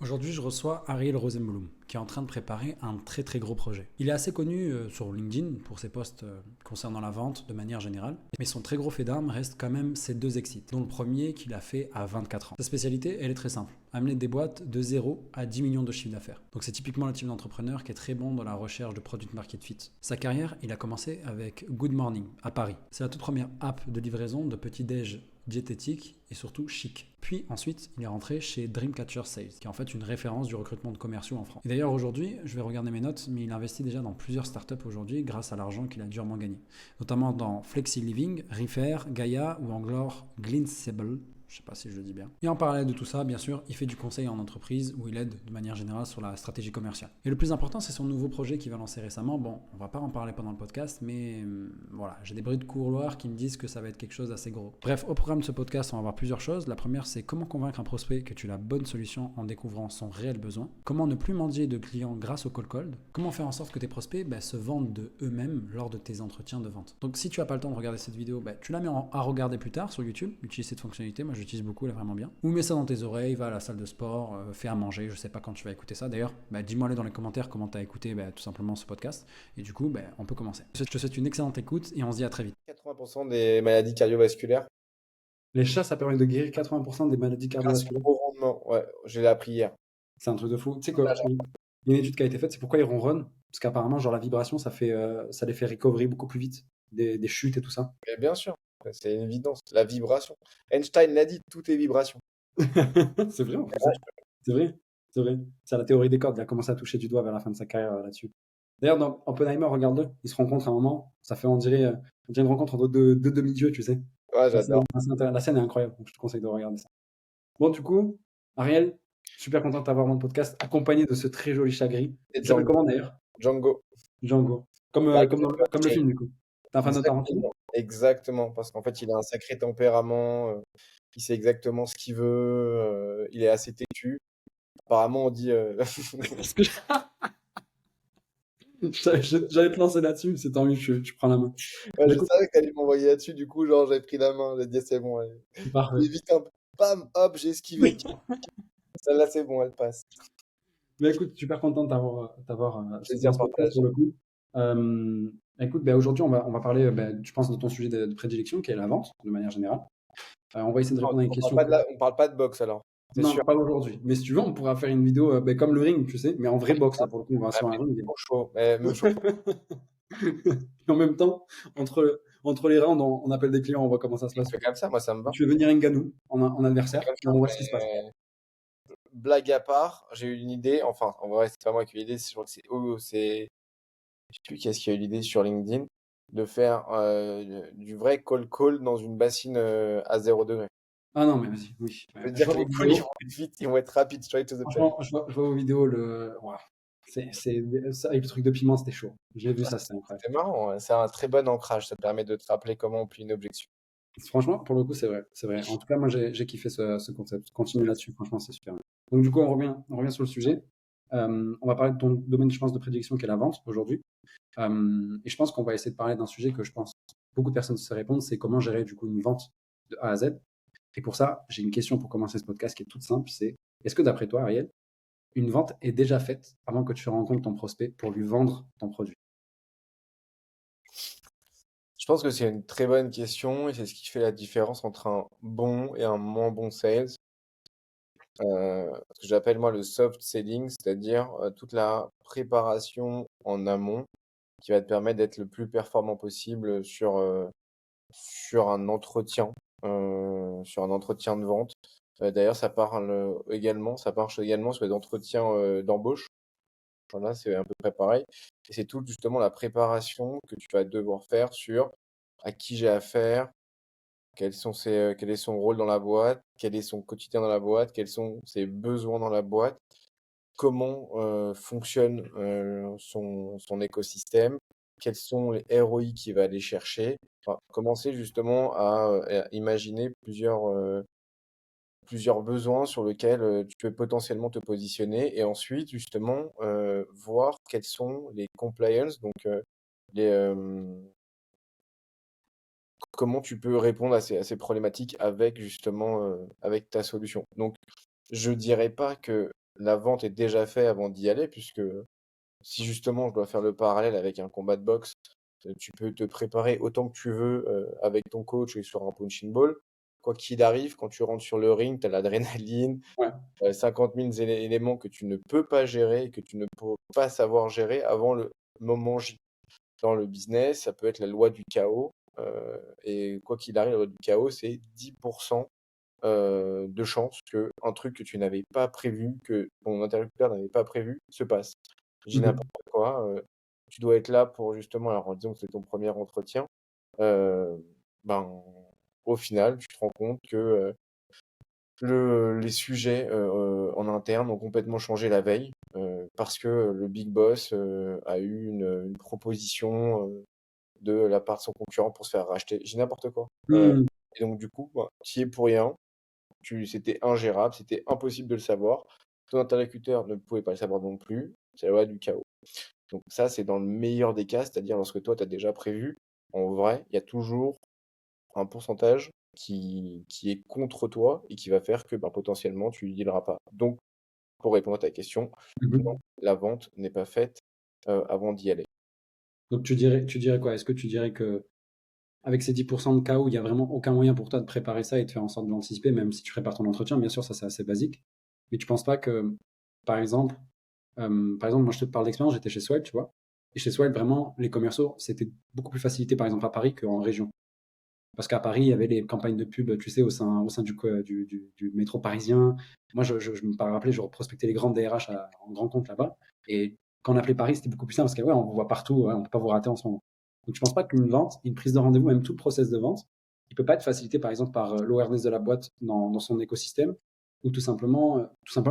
Aujourd'hui, je reçois Ariel Rosenblum, qui est en train de préparer un très très gros projet. Il est assez connu sur LinkedIn pour ses posts concernant la vente de manière générale, mais son très gros fait d'armes reste quand même ses deux exits, dont le premier qu'il a fait à 24 ans. Sa spécialité, elle est très simple, amener des boîtes de 0 à 10 millions de chiffre d'affaires. Donc c'est typiquement le type d'entrepreneur qui est très bon dans la recherche de product market fit. Sa carrière, il a commencé avec Good Morning à Paris. C'est la toute première app de livraison de petits-déj diététique et surtout chic. Puis ensuite, il est rentré chez Dreamcatcher Sales, qui est en fait une référence du recrutement de commerciaux en France. Et d'ailleurs aujourd'hui, je vais regarder mes notes, mais il investit déjà dans plusieurs startups aujourd'hui grâce à l'argent qu'il a durement gagné. Notamment dans Flexi Living, Refair, Gaia ou encore Glinsable. Je sais pas si je le dis bien. Et en parallèle de tout ça, bien sûr, il fait du conseil en entreprise où il aide de manière générale sur la stratégie commerciale. Et le plus important, c'est son nouveau projet qu'il va lancer récemment. Bon, on va pas en parler pendant le podcast, mais voilà, j'ai des bruits de couloir qui me disent que ça va être quelque chose d'assez gros. Bref, au programme de ce podcast, on va voir plusieurs choses. La première, c'est comment convaincre un prospect que tu as la bonne solution en découvrant son réel besoin. Comment ne plus mendier de clients grâce au call cold. Comment faire en sorte que tes prospects se vendent de eux-mêmes lors de tes entretiens de vente. Donc si tu n'as pas le temps de regarder cette vidéo, tu la mets à regarder plus tard sur YouTube. Utilise cette fonctionnalité, moi j'utilise beaucoup, elle est vraiment bien. Ou mets ça dans tes oreilles, va à la salle de sport, fais à manger, je sais pas quand tu vas écouter ça. D'ailleurs, dis-moi dans les commentaires comment tu as écouté tout simplement ce podcast. Et du coup, on peut commencer. Je te souhaite une excellente écoute et on se dit à très vite. 80% des maladies cardiovasculaires Les chats, ça permet de guérir 80% des maladies grâce cardiovasculaires. au rendement. Ouais, je l'ai appris hier. C'est un truc de fou. Tu sais quoi, il y a une étude qui a été faite, c'est pourquoi ils ronronnent. Parce qu'apparemment, genre la vibration, ça les fait recovery beaucoup plus vite. Des chutes et tout ça. Mais bien sûr, c'est une évidence. La vibration. Einstein l'a dit, tout est vibration. C'est vrai en plus, hein. C'est vrai. C'est vrai. C'est la théorie des cordes. Il a commencé à toucher du doigt vers la fin de sa carrière là-dessus. D'ailleurs, dans Oppenheimer, regarde-le. Ils se rencontrent à un moment. Ça fait, on dirait une rencontre entre deux demi-dieux, tu sais. Ouais, C'est j'adore. la scène est incroyable. Donc je te conseille de regarder ça. Bon, du coup, Ariel, super content de t'avoir dans le podcast, accompagné de ce très joli chat gris. Et Il s'appelle Django. comment d'ailleurs? Django. Django. Comme, Like comme le Chain. film, du coup. T'es un fan de Tarantino? Exactement. Exactement. Parce qu'en fait, il a un sacré tempérament. Il sait exactement ce qu'il veut. Il est assez têtu. Apparemment, on dit. Parce que j'allais te lancer là-dessus, c'est tant mieux, tu prends la main. Ouais, Mais je écoute, savais que t'allais m'envoyer là-dessus. Du coup, genre, j'ai pris la main. J'ai dit, c'est bon. Allez. parfait. Et vite un peu. Bam, hop, j'ai esquivé. Celle-là, c'est bon, elle passe. Mais écoute, super content de t'avoir dans Plaisir ce podcast partagé. pour le coup. Écoute, aujourd'hui, on va parler, je pense, de ton sujet de prédilection, qui est la vente, de manière générale. On va essayer de répondre à une question. On parle pas de boxe alors, c'est sûr. Non, pas aujourd'hui. Mais si tu veux, on pourra faire une vidéo comme le ring, tu sais, mais en vrai box, là, pour le coup, on va Ah, sur un mais ring. trop chaud. Mais me chauffe. Et en même temps, entre les rounds, on appelle des clients, on voit comment ça se On passe. fait comme ça, moi ça me va. Tu veux venir Ngannou en adversaire, Comme et ça, on voit ce qui se passe. mais blague à part, j'ai eu une idée. Enfin, en vrai, c'est pas moi qui ai eu l'idée, je crois que je sais plus qui est-ce qui a eu l'idée sur LinkedIn, de faire du vrai call dans une bassine à 0 degré. Ah non, mais vas-y, oui. Je veux Je dire vois que vos les calls, ils vidéos. vont être vite, ils vont être rapides, straight to the point. Franchement, je vois vos vidéos. Ouah. Ça, avec le truc de piment, c'était chaud. J'ai vu ça, c'était incroyable. C'est marrant, ouais. C'est un très bon ancrage, ça te permet de te rappeler comment on plie une objection. Franchement, pour le coup, c'est vrai. C'est vrai. En tout cas, moi, j'ai kiffé ce concept. Continue là-dessus, franchement, c'est super bien. Donc, du coup, on revient sur le sujet. On va parler de ton domaine, je pense, de prédilection qui est la vente aujourd'hui. Et je pense qu'on va essayer de parler d'un sujet que je pense beaucoup de personnes se répondent, c'est comment gérer du coup une vente de A à Z. Et pour ça, j'ai une question pour commencer ce podcast qui est toute simple, c'est est-ce que d'après toi, Ariel, une vente est déjà faite avant que tu rencontres ton prospect pour lui vendre ton produit? Je pense que c'est une très bonne question et c'est ce qui fait la différence entre un bon et un moins bon sales. Ce que j'appelle moi le soft selling, c'est-à-dire toute la préparation en amont qui va te permettre d'être le plus performant possible sur un entretien de vente. D'ailleurs, ça marche également sur les entretiens d'embauche. Voilà, c'est à peu près pareil. Et c'est tout justement la préparation que tu vas devoir faire sur à qui j'ai affaire, quel est son rôle dans la boîte, quel est son quotidien dans la boîte, quels sont ses besoins dans la boîte, comment fonctionne son écosystème, quels sont les ROI qu'il va aller chercher. Enfin, commencer justement à imaginer plusieurs besoins sur lesquels tu peux potentiellement te positionner et ensuite justement voir quels sont les compliance, donc les, comment tu peux répondre à ces problématiques avec justement avec ta solution. Donc je dirais pas que la vente est déjà faite avant d'y aller, puisque si justement je dois faire le parallèle avec un combat de boxe, tu peux te préparer autant que tu veux avec ton coach et sur un punching ball. Quoi qu'il arrive, quand tu rentres sur le ring, tu as l'adrénaline, Ouais. 50 000 éléments que tu ne peux pas gérer, que tu ne peux pas savoir gérer avant le moment J. Dans le business, ça peut être la loi du chaos. Et quoi qu'il arrive, la loi du chaos, c'est 10% de chance que un truc que tu n'avais pas prévu, que ton interlocuteur n'avait pas prévu, se passe. Je dis Mhm. n'importe quoi. Tu dois être là pour justement, alors disons que c'est ton premier entretien, euh, ben, au final, tu te rends compte que les sujets en interne ont complètement changé la veille parce que le big boss a eu une proposition de la part de son concurrent pour se faire racheter. J'ai n'importe quoi. Mhm. Et donc, du coup, bah, tu y es pour rien. C'était ingérable, c'était impossible de le savoir. Ton interlocuteur ne pouvait pas le savoir non plus. C'est la loi du chaos. Donc, ça, c'est dans le meilleur des cas, c'est-à-dire lorsque toi, tu as déjà prévu. En vrai, il y a toujours un pourcentage qui est contre toi et qui va faire que bah, potentiellement, tu ne dealeras pas. Donc, pour répondre à ta question, non, Mhm. la vente n'est pas faite avant d'y aller. Donc tu dirais quoi? Est-ce que tu dirais que avec ces 10% de cas où il n'y a vraiment aucun moyen pour toi de préparer ça et de faire en sorte de l'anticiper, même si tu prépares ton entretien, bien sûr, ça c'est assez basique. Mais tu penses pas que, par exemple, moi je te parle d'expérience, j'étais chez Swipe, tu vois. Et chez Swipe, vraiment, les commerciaux, c'était beaucoup plus facilité, par exemple, à Paris qu'en région. Parce qu'à Paris, il y avait les campagnes de pub, tu sais, au sein du métro parisien. Moi, je me rappelais, je prospectais les grandes DRH en grand compte là-bas. Et quand on appelait Paris, c'était beaucoup plus simple parce que, ouais, on vous voit partout, ouais, on ne peut pas vous rater en ce moment. Donc, je pense pas qu'une vente, une prise de rendez-vous, même tout le process de vente, il peut pas être facilité, par exemple, par l'awareness de la boîte dans son écosystème ou tout simplement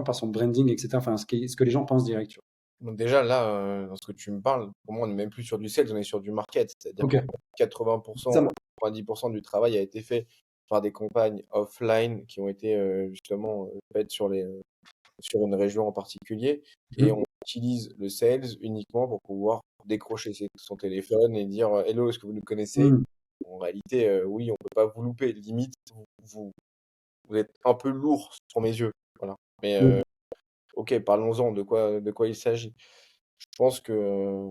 par son branding, etc. Enfin, ce que les gens pensent direct, tu Donc déjà là, dans ce que tu me parles, pour moi, on n'est même plus sur du sales, on est sur du market. C'est-à-dire vois. qu'en Ok. 80%, Ça, 90% du travail a été fait par des campagnes offline qui ont été justement faites sur une région en particulier. Et Mhm. on utilise le sales uniquement pour pouvoir décrocher son téléphone et dire Hello, est-ce que vous nous connaissez? Mhm. En réalité, oui, on peut pas vous louper. Limite, vous, vous êtes un peu lourd sur mes yeux. Voilà. Mais Mhm. ok, parlons-en de quoi il s'agit. Je pense que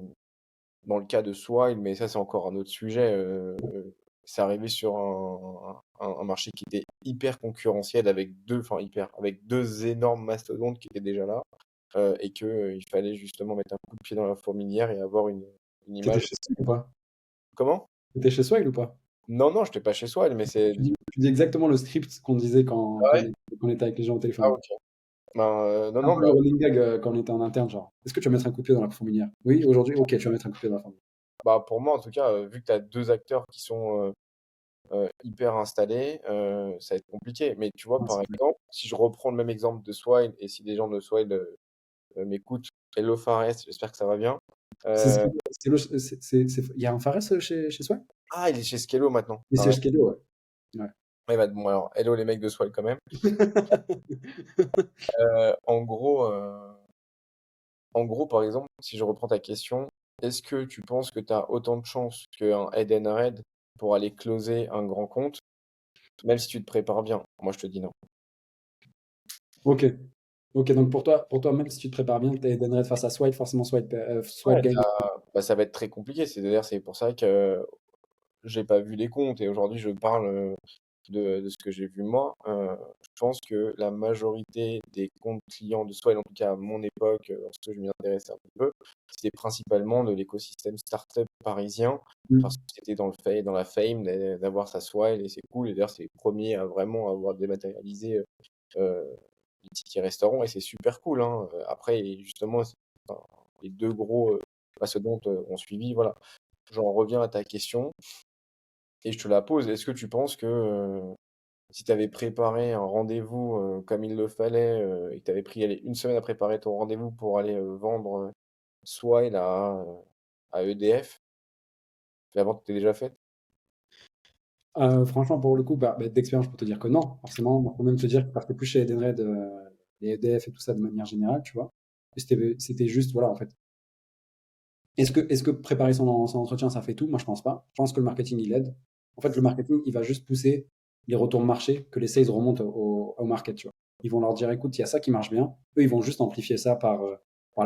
dans le cas de Swile, mais ça c'est encore un autre sujet, c'est arrivé sur un marché qui était hyper concurrentiel enfin hyper, avec deux énormes mastodontes qui étaient déjà là, et que il fallait justement mettre un coup de pied dans la fourmilière et avoir une T'étais image. chez Swile ou pas? Comment? T'étais chez Swile ou pas? Non, non, j'étais pas chez Swile, mais c'est. Tu dis exactement le script qu'on disait quand, Ah quand, on ouais? était, quand on était avec les gens au Ah téléphone. ok. Ben, non, Un non, peu bah, le running gag quand on était en interne, genre. Est-ce que tu vas mettre un coup de pied dans la fourmilière? Oui, aujourd'hui, ok, tu vas mettre un coup de pied dans la fourmilière. pour moi en tout cas, vu que tu as deux acteurs qui sont hyper installé, ça va être compliqué. Mais tu vois, Ouais, par c'est clair. exemple, si je reprends le même exemple de Swile, et si des gens de Swile m'écoutent, hello Fares, j'espère que ça va bien. Euh, Il y a un Fares chez Soi? ah, il est chez Skello maintenant. Il Ah ouais. siège Kedo, ouais. Ouais. Ouais, bah, bon, alors, hello les mecs de Swile quand même. En gros, par exemple, si je reprends ta question, est-ce que tu penses que tu as autant de chances qu'un head and head pour aller closer un grand compte, même si tu te prépares bien? Moi, je te dis non. Ok. Ok, donc pour toi, même si tu te prépares bien, t'es Edenred face à Swipe, forcément Swipe Ouais, gagne. ça va être très compliqué. C'est-à-dire, c'est pour ça que j'ai pas vu les comptes et aujourd'hui je parle de ce que j'ai vu moi. Je pense que la majorité des comptes clients de Swile, en tout cas à mon époque, lorsque je m'y intéressais un petit peu, c'était principalement de l'écosystème startup parisien parce Hmm. que c'était dans la fame d'avoir sa Swile et c'est cool. Et d'ailleurs, c'est les premiers à vraiment avoir dématérialisé euh, les tickets restaurants et c'est super cool, hein. Après, et justement, enfin, les deux gros mastodontes ont suivi. Voilà. J'en reviens à ta question. Et je te la pose, est-ce que tu penses que si tu avais préparé un rendez-vous comme il le fallait et que tu avais pris allez, une semaine à préparer ton rendez-vous pour aller vendre Swile à EDF, la vente était déjà faite? Franchement, pour le coup, d'expérience, je peux te dire que non. Forcément, on peut même te dire que tu partais plus chez Edenred, les EDF et tout ça de manière générale, tu vois. Et c'était juste, voilà, en fait. Est-ce que préparer son entretien, ça fait tout? Moi, je pense pas. Je pense que le marketing, il aide. En fait, le marketing, il va juste pousser les retours marché que les sales remontent au market, tu vois. Ils vont leur dire, écoute, il y a ça qui marche bien. Eux, ils vont juste amplifier ça par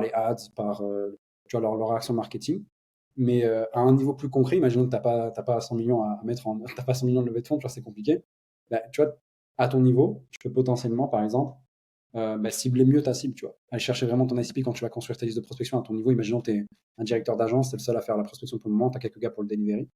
les ads, par tu vois, leur action marketing. Mais à un niveau plus concret, imaginons que t'as pas 100 millions à mettre en, t'as pas 100 millions de levée de fonds, tu vois, c'est compliqué. Bah, tu vois, à ton niveau, tu peux potentiellement, par exemple, cibler mieux ta cible, tu vois. Aller chercher vraiment ton ICP quand tu vas construire ta liste de prospection à ton niveau. Imaginons que tu es un directeur d'agence, c'est le seul à faire la prospection pour le moment, tu as quelques gars pour le delivery,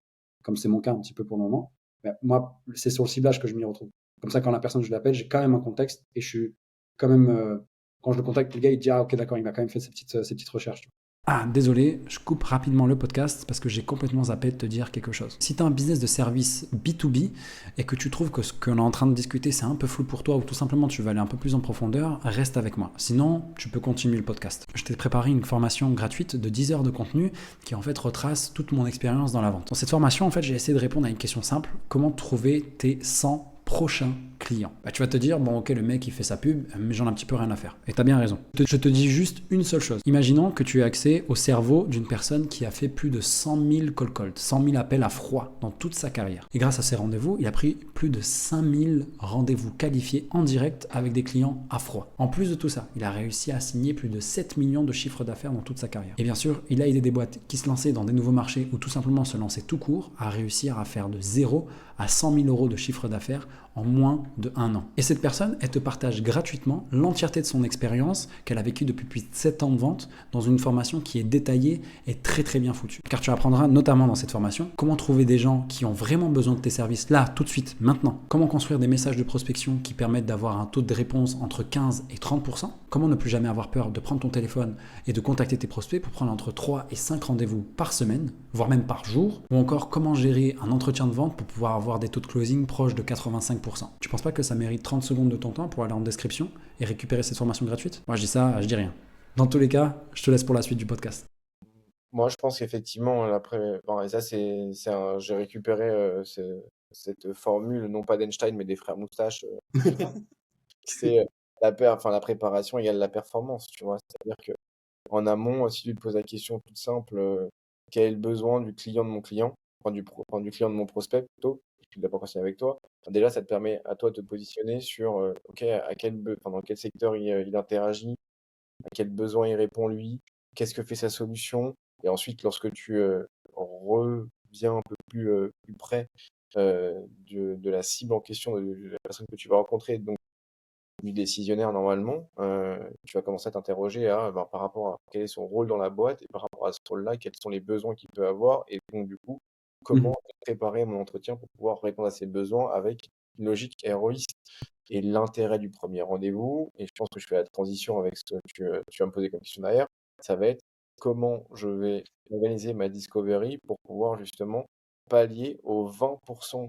comme c'est mon cas un petit peu pour le moment. Ben, moi, c'est sur le ciblage que je m'y retrouve. Comme ça, quand la personne, je l'appelle, j'ai quand même un contexte et je suis quand même, quand je le contacte, le gars, il dit, ah ok, d'accord, il m'a quand même fait ses petites recherches. Tu vois. Ah, désolé, je coupe rapidement le podcast parce que j'ai complètement zappé de te dire quelque chose. Si tu as un business de service B2B et que tu trouves que ce qu'on est en train de discuter c'est un peu flou pour toi ou tout simplement tu veux aller un peu plus en profondeur, reste avec moi. Sinon, tu peux continuer le podcast. Je t'ai préparé une formation gratuite de 10 heures de contenu qui en fait retrace toute mon expérience dans la vente. Dans cette formation, en fait, j'ai essayé de répondre à une question simple, comment trouver tes 100 prochain client. Bah, tu vas te dire, bon ok, le mec il fait sa pub, mais j'en ai un petit peu rien à faire. Et tu as bien raison. Je te dis juste une seule chose. Imaginons que tu aies accès au cerveau d'une personne qui a fait plus de 100 000 call calls, 100 000 appels à froid dans toute sa carrière. Et grâce à ces rendez-vous, il a pris plus de 5000 rendez-vous qualifiés en direct avec des clients à froid. En plus de tout ça, il a réussi à signer plus de 7 millions de chiffres d'affaires dans toute sa carrière. Et bien sûr, il a aidé des boîtes qui se lançaient dans des nouveaux marchés ou tout simplement se lançaient tout court à réussir à faire de 0 à 100 000 euros de chiffre d'affaires en moins de 1 an. Et cette personne, elle te partage gratuitement l'entièreté de son expérience qu'elle a vécue depuis plus de 7 ans de vente dans une formation qui est détaillée et très très bien foutue. Car tu apprendras notamment dans cette formation comment trouver des gens qui ont vraiment besoin de tes services là, tout de suite, maintenant. Comment construire des messages de prospection qui permettent d'avoir un taux de réponse entre 15 et 30%. Comment ne plus jamais avoir peur de prendre ton téléphone et de contacter tes prospects pour prendre entre 3 et 5 rendez-vous par semaine, voire même par jour. Ou encore comment gérer un entretien de vente pour pouvoir avoir des taux de closing proches de 85%. Tu penses pas que ça mérite 30 secondes de ton temps pour aller en description et récupérer cette formation gratuite? Moi je dis ça, je dis rien. Dans tous les cas, je te laisse pour la suite du podcast. Moi, je pense qu'effectivement, après, bon, et ça, j'ai récupéré cette formule, non pas d'Einstein, mais des frères Moustache, c'est la préparation égale la performance, tu vois. C'est-à-dire que en amont, si tu te poses la question toute simple, quel est le besoin du client de mon client, enfin, du client de mon prospect plutôt, qui ne doit pas continuer avec toi. Déjà, ça te permet à toi de te positionner sur, ok, enfin, dans quel secteur il interagit, à quel besoin il répond lui, qu'est-ce que fait sa solution. Et ensuite, lorsque tu reviens un peu plus près de la cible en question, de la personne que tu vas rencontrer, donc du décisionnaire normalement, tu vas commencer à t'interroger par rapport à quel est son rôle dans la boîte et par rapport à ce rôle-là, quels sont les besoins qu'il peut avoir et donc du coup, comment préparer mon entretien pour pouvoir répondre à ses besoins avec une logique héroïste et l'intérêt du premier rendez-vous. Et je pense que je fais la transition avec ce que tu vas me poser comme question derrière. Ça va être comment je vais organiser ma discovery pour pouvoir justement pallier aux 20%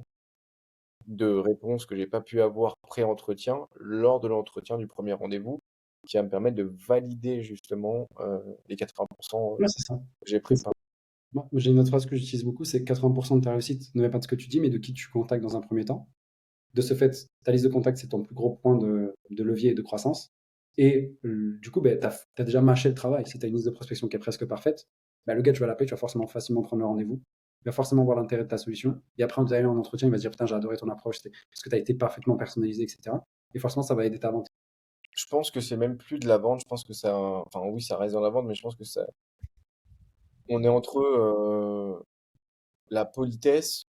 de réponses que j'ai pas pu avoir pré-entretien lors de l'entretien du premier rendez-vous, qui va me permettre de valider justement les 80% Ouais, c'est ça. que j'ai préparés. Moi, j'ai une autre phrase que j'utilise beaucoup, c'est 80% de ta réussite ne vient pas de ce que tu dis, mais de qui tu contactes dans un premier temps. De ce fait, ta liste de contacts, c'est ton plus gros point de levier et de croissance. Et du coup, ben, tu as déjà mâché le travail. Si tu as une liste de prospection qui est presque parfaite, ben, le gars, tu vas l'appeler, tu vas forcément facilement prendre le rendez-vous. Il va forcément voir l'intérêt de ta solution. Et après, vous allez en entretien, il va se dire, putain, j'ai adoré ton approche, parce que tu as été parfaitement personnalisé, etc. Et forcément, ça va aider ta vente. Je pense que c'est même plus de la vente, je pense que ça, enfin oui, ça reste dans la vente, mais je pense que ça, on est entre la politesse,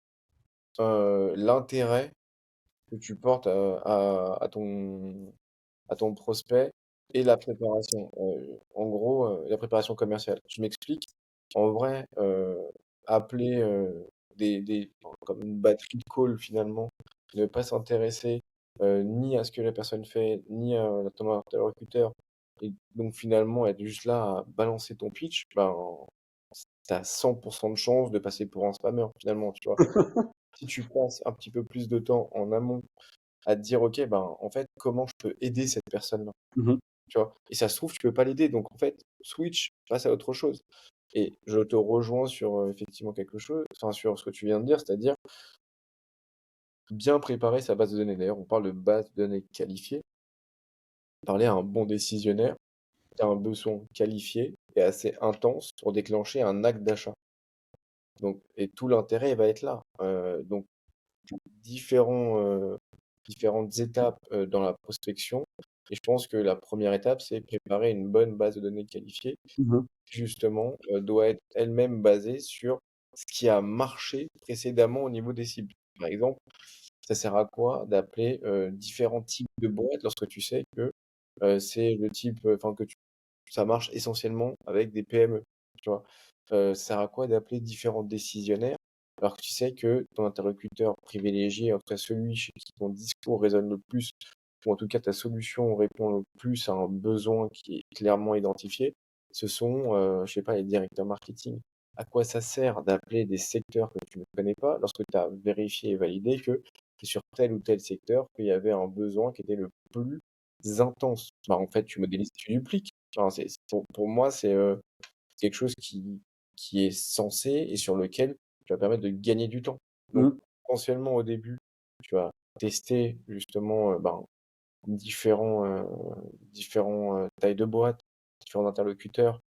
l'intérêt que tu portes à ton prospect et la préparation. En gros, la préparation commerciale. Je m'explique. En vrai, appeler comme une batterie de call finalement, ne pas s'intéresser ni à ce que la personne fait, ni à ton interlocuteur, et donc finalement être juste là à balancer ton pitch, ben, t'as 100% de chance de passer pour un spammer finalement, tu vois. Si tu passes un petit peu plus de temps en amont à te dire, ok, ben, en fait, comment je peux aider cette personne-là, Mhm. tu vois? Et ça se trouve, tu peux pas l'aider, donc en fait, switch, passe à autre chose. Et je te rejoins sur effectivement quelque chose, enfin sur ce que tu viens de dire, c'est-à-dire bien préparer sa base de données. D'ailleurs, on parle de base de données qualifiée. Parler à un bon décisionnaire qui a un besoin qualifié et assez intense pour déclencher un acte d'achat. Donc, et tout l'intérêt va être là. Donc, différents, différentes étapes dans la prospection Et je pense que la première étape, c'est préparer une bonne base de données qualifiée, Mhm. justement, doit être elle-même basée sur ce qui a marché précédemment au niveau des cibles. Par exemple, ça sert à quoi d'appeler, différents types de boîtes lorsque tu sais que, c'est le type, enfin que tu ça marche essentiellement avec des PME, tu vois? Ça sert à quoi d'appeler différents décisionnaires alors que tu sais que ton interlocuteur privilégié, en tout cas celui chez qui ton discours résonne le plus, ou en tout cas ta solution répond le plus à un besoin qui est clairement identifié, ce sont, je sais pas, les directeurs marketing. À quoi ça sert d'appeler des secteurs que tu ne connais pas lorsque tu as vérifié et validé que c'est sur tel ou tel secteur qu'il y avait un besoin qui était le plus intense? Bah, en fait, tu modélises, tu dupliques. Enfin, pour moi, c'est quelque chose qui est censé et sur lequel tu vas permettre de gagner du temps. Donc, Mhm. potentiellement, au début, tu vas tester justement ben, différents tailles de boîte, différents interlocuteurs,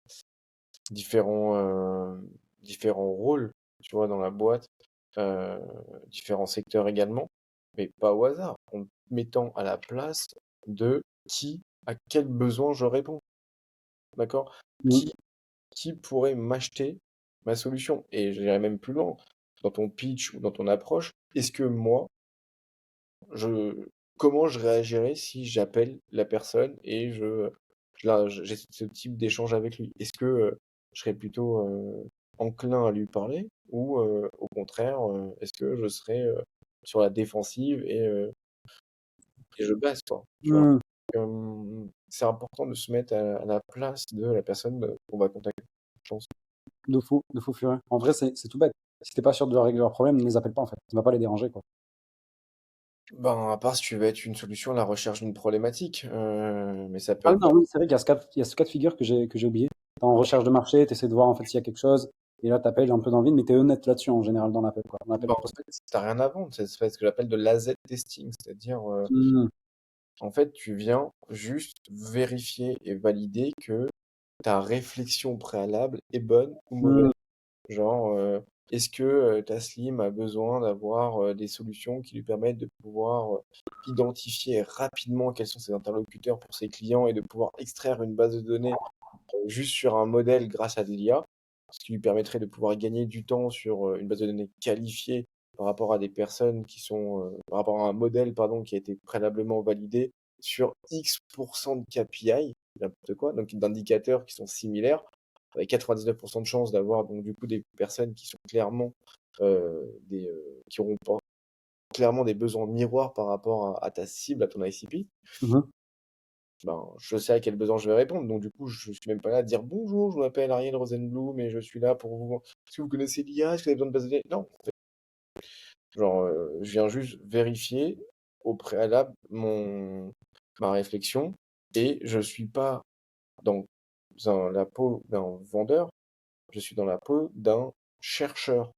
différents, différents rôles, tu vois, dans la boîte, euh, différents secteurs également, mais pas au hasard, en te mettant à la place de à quel besoin je réponds, d'accord? Mhm. Qui qui pourrait m'acheter ma solution? Et j'irai même plus loin. Dans ton pitch ou dans ton approche, est-ce que moi, je, comment je réagirais si j'appelle la personne et j'ai ce type d'échange avec lui? Est-ce que je serais plutôt enclin à lui parler ou au contraire, est-ce que je serais sur la défensive et je baisse, quoi, tu vois? Mhm. C'est important de se mettre à la place de la personne qu'on va contacter, je pense. De fou furieux. En vrai, c'est tout bête. Si t'es pas sûr de leur régler leurs problèmes, ne les appelle pas en fait. Tu vas pas les déranger quoi. Ben, à part si tu veux être une solution à la recherche d'une problématique, mais ça peut Ah être non, oui, c'est vrai qu'il y a il y a ce cas de figure que j'ai oublié. T'es en recherche de marché, t'essaies de voir en fait s'il y a quelque chose, et là t'appelles un peu dans le vide, mais t'es honnête là-dessus en général dans l'appel quoi. Dans l'appel ben, en prospect. fait, tu rien à vendre, c'est ce que j'appelle de l'AZ testing, c'est-à-dire, Mhm. en fait, tu viens juste vérifier et valider que ta réflexion préalable est bonne ou mauvaise. Mhm. Genre, est-ce que Taslim a besoin d'avoir des solutions qui lui permettent de pouvoir identifier rapidement quels sont ses interlocuteurs pour ses clients et de pouvoir extraire une base de données juste sur un modèle grâce à de l'IA, ce qui lui permettrait de pouvoir gagner du temps sur une base de données qualifiée par rapport à des personnes qui sont, par rapport à un modèle, pardon, qui a été préalablement validé sur X% de KPI, n'importe quoi, donc d'indicateurs qui sont similaires, avec 99% de chances d'avoir donc du coup des personnes qui sont clairement qui auront clairement des besoins miroirs par rapport à ta cible, à ton ICP. Mhm. Ben, je sais à quel besoin je vais répondre. Donc, du coup, je suis même pas là à dire bonjour, je m'appelle Ariel Rosenblum et je suis là pour vous. Est-ce que vous connaissez l'IA? Est-ce que vous avez besoin de base de données? Non. Genre, je viens juste vérifier au préalable ma réflexion et je suis pas dans la peau d'un vendeur, je suis dans la peau d'un chercheur,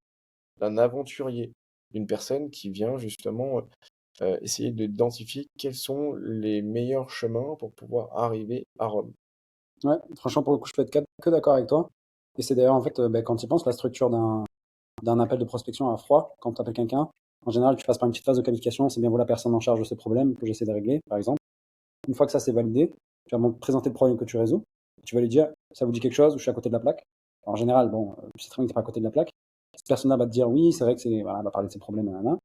d'un aventurier, d'une personne qui vient justement essayer d'identifier quels sont les meilleurs chemins pour pouvoir arriver à Rome. Ouais, franchement pour le coup je peux être que d'accord avec toi. Et c'est d'ailleurs en fait ben, quand tu y penses la structure d'un appel de prospection à froid, quand tu appelles quelqu'un, en général tu passes par une petite phase de qualification, c'est bien vous la personne en charge de ce problème que j'essaie de régler par exemple. Une fois que ça c'est validé, tu vas présenter le problème que tu résous. Tu vas lui dire, ça vous dit quelque chose ou je suis à côté de la plaque. En général, bon, tu sais très bien que tu n'es pas à côté de la plaque. Cette personne-là va te dire, oui, c'est vrai que c'est, voilà, elle va parler de ses problèmes, nanana.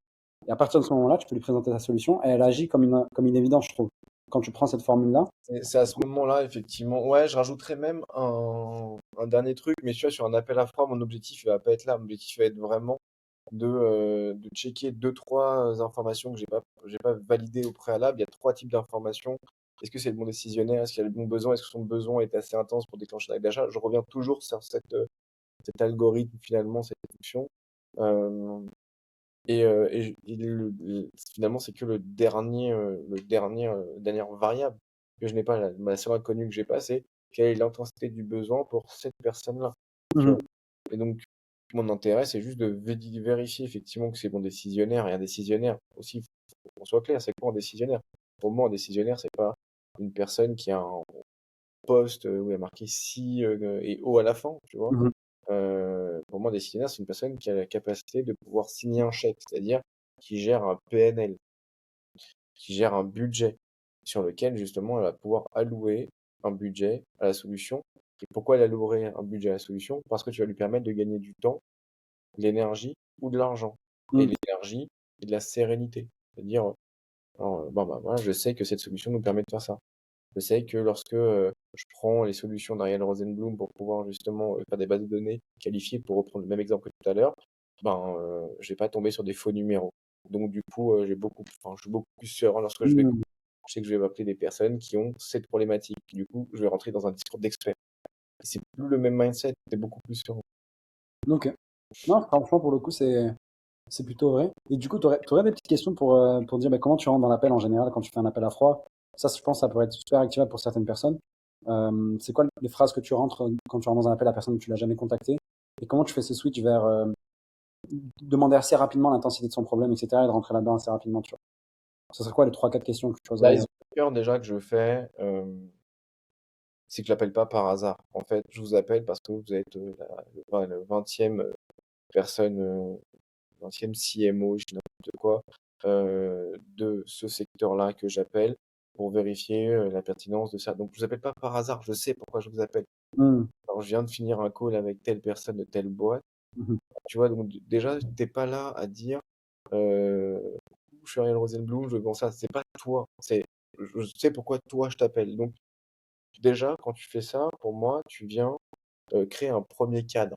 Et à partir de ce moment-là, tu peux lui présenter ta solution et elle agit comme une évidence, je trouve. Quand tu prends cette formule-là, C'est à ce moment-là, effectivement. Ouais, je rajouterais même un dernier truc, mais tu vois, sur un appel à froid, mon objectif, il va pas être là. Mon objectif va être vraiment de checker deux, trois informations que j'ai pas validées au préalable. Il y a trois types d'informations. Est-ce que c'est le bon décisionnaire? Est-ce qu'il a le bon besoin? Est-ce que son besoin est assez intense pour déclencher l'acte d'achat? Je reviens toujours sur cet algorithme, finalement, cette fonction. Euh, finalement, c'est que dernière variable que je n'ai pas. La seule inconnue que j'ai pas, c'est quelle est l'intensité du besoin pour cette personne-là. Tu vois. mhm, Et donc, mon intérêt, c'est juste de vérifier effectivement que c'est bon décisionnaire. Et un décisionnaire aussi, faut qu'on soit clair, c'est quoi un décisionnaire? Pour moi, un décisionnaire, c'est pas une personne qui a un poste où il y a marqué si et O à la fin, tu vois. mhm, Pour moi, un décisionnaire, c'est une personne qui a la capacité de pouvoir signer un chèque, c'est-à-dire qui gère un PNL, qui gère un budget, sur lequel justement elle va pouvoir allouer un budget à la solution. Et pourquoi elle allouerait un budget à la solution? Parce que tu vas lui permettre de gagner du temps, de l'énergie ou de l'argent. Et Mm. l'énergie et de la sérénité. C'est-à-dire, bon, bah, voilà, je sais que cette solution nous permet de faire ça. Je sais que lorsque je prends les solutions d'Ariel Rosenblum pour pouvoir justement faire des bases de données qualifiées, pour reprendre le même exemple que tout à l'heure, ben, je vais pas tomber sur des faux numéros. Donc du coup, je suis beaucoup plus serein lorsque Mm. je sais que je vais m'appeler des personnes qui ont cette problématique. Du coup, je vais rentrer dans un discours d'expert. Et c'est plus le même mindset, c'est beaucoup plus serein. Ok. Non, franchement, pour le coup, c'est plutôt vrai. Et du coup, tu aurais des petites questions pour dire bah, comment tu rentres dans l'appel en général quand tu fais un appel à froid. Ça, je pense, ça pourrait être super activable pour certaines personnes. C'est quoi les phrases que tu rentres quand tu rentres dans un appel à personne que tu l'as jamais contacté? Et comment tu fais ce switch vers demander assez rapidement l'intensité de son problème, etc. et de rentrer là-dedans assez rapidement, tu vois. Ce serait quoi les trois quatre questions que tu poserais? L'icebreaker déjà que je fais, c'est que je l'appelle pas par hasard. En fait, je vous appelle parce que vous êtes le 20e personne, 20e CMO, je dis n'importe quoi, de ce secteur-là que j'appelle pour vérifier la pertinence de ça. Donc, je vous appelle pas par hasard, je sais pourquoi je vous appelle. Hmm. Alors, je viens de finir un call avec telle personne de telle boîte. Mhm. Tu vois, donc déjà, t'es pas là à dire euh, je suis Ariel Rosenblum, je vends ça. C'est pas toi. Je sais pourquoi toi je t'appelle. Donc, déjà, quand tu fais ça, pour moi, tu viens créer un premier cadre.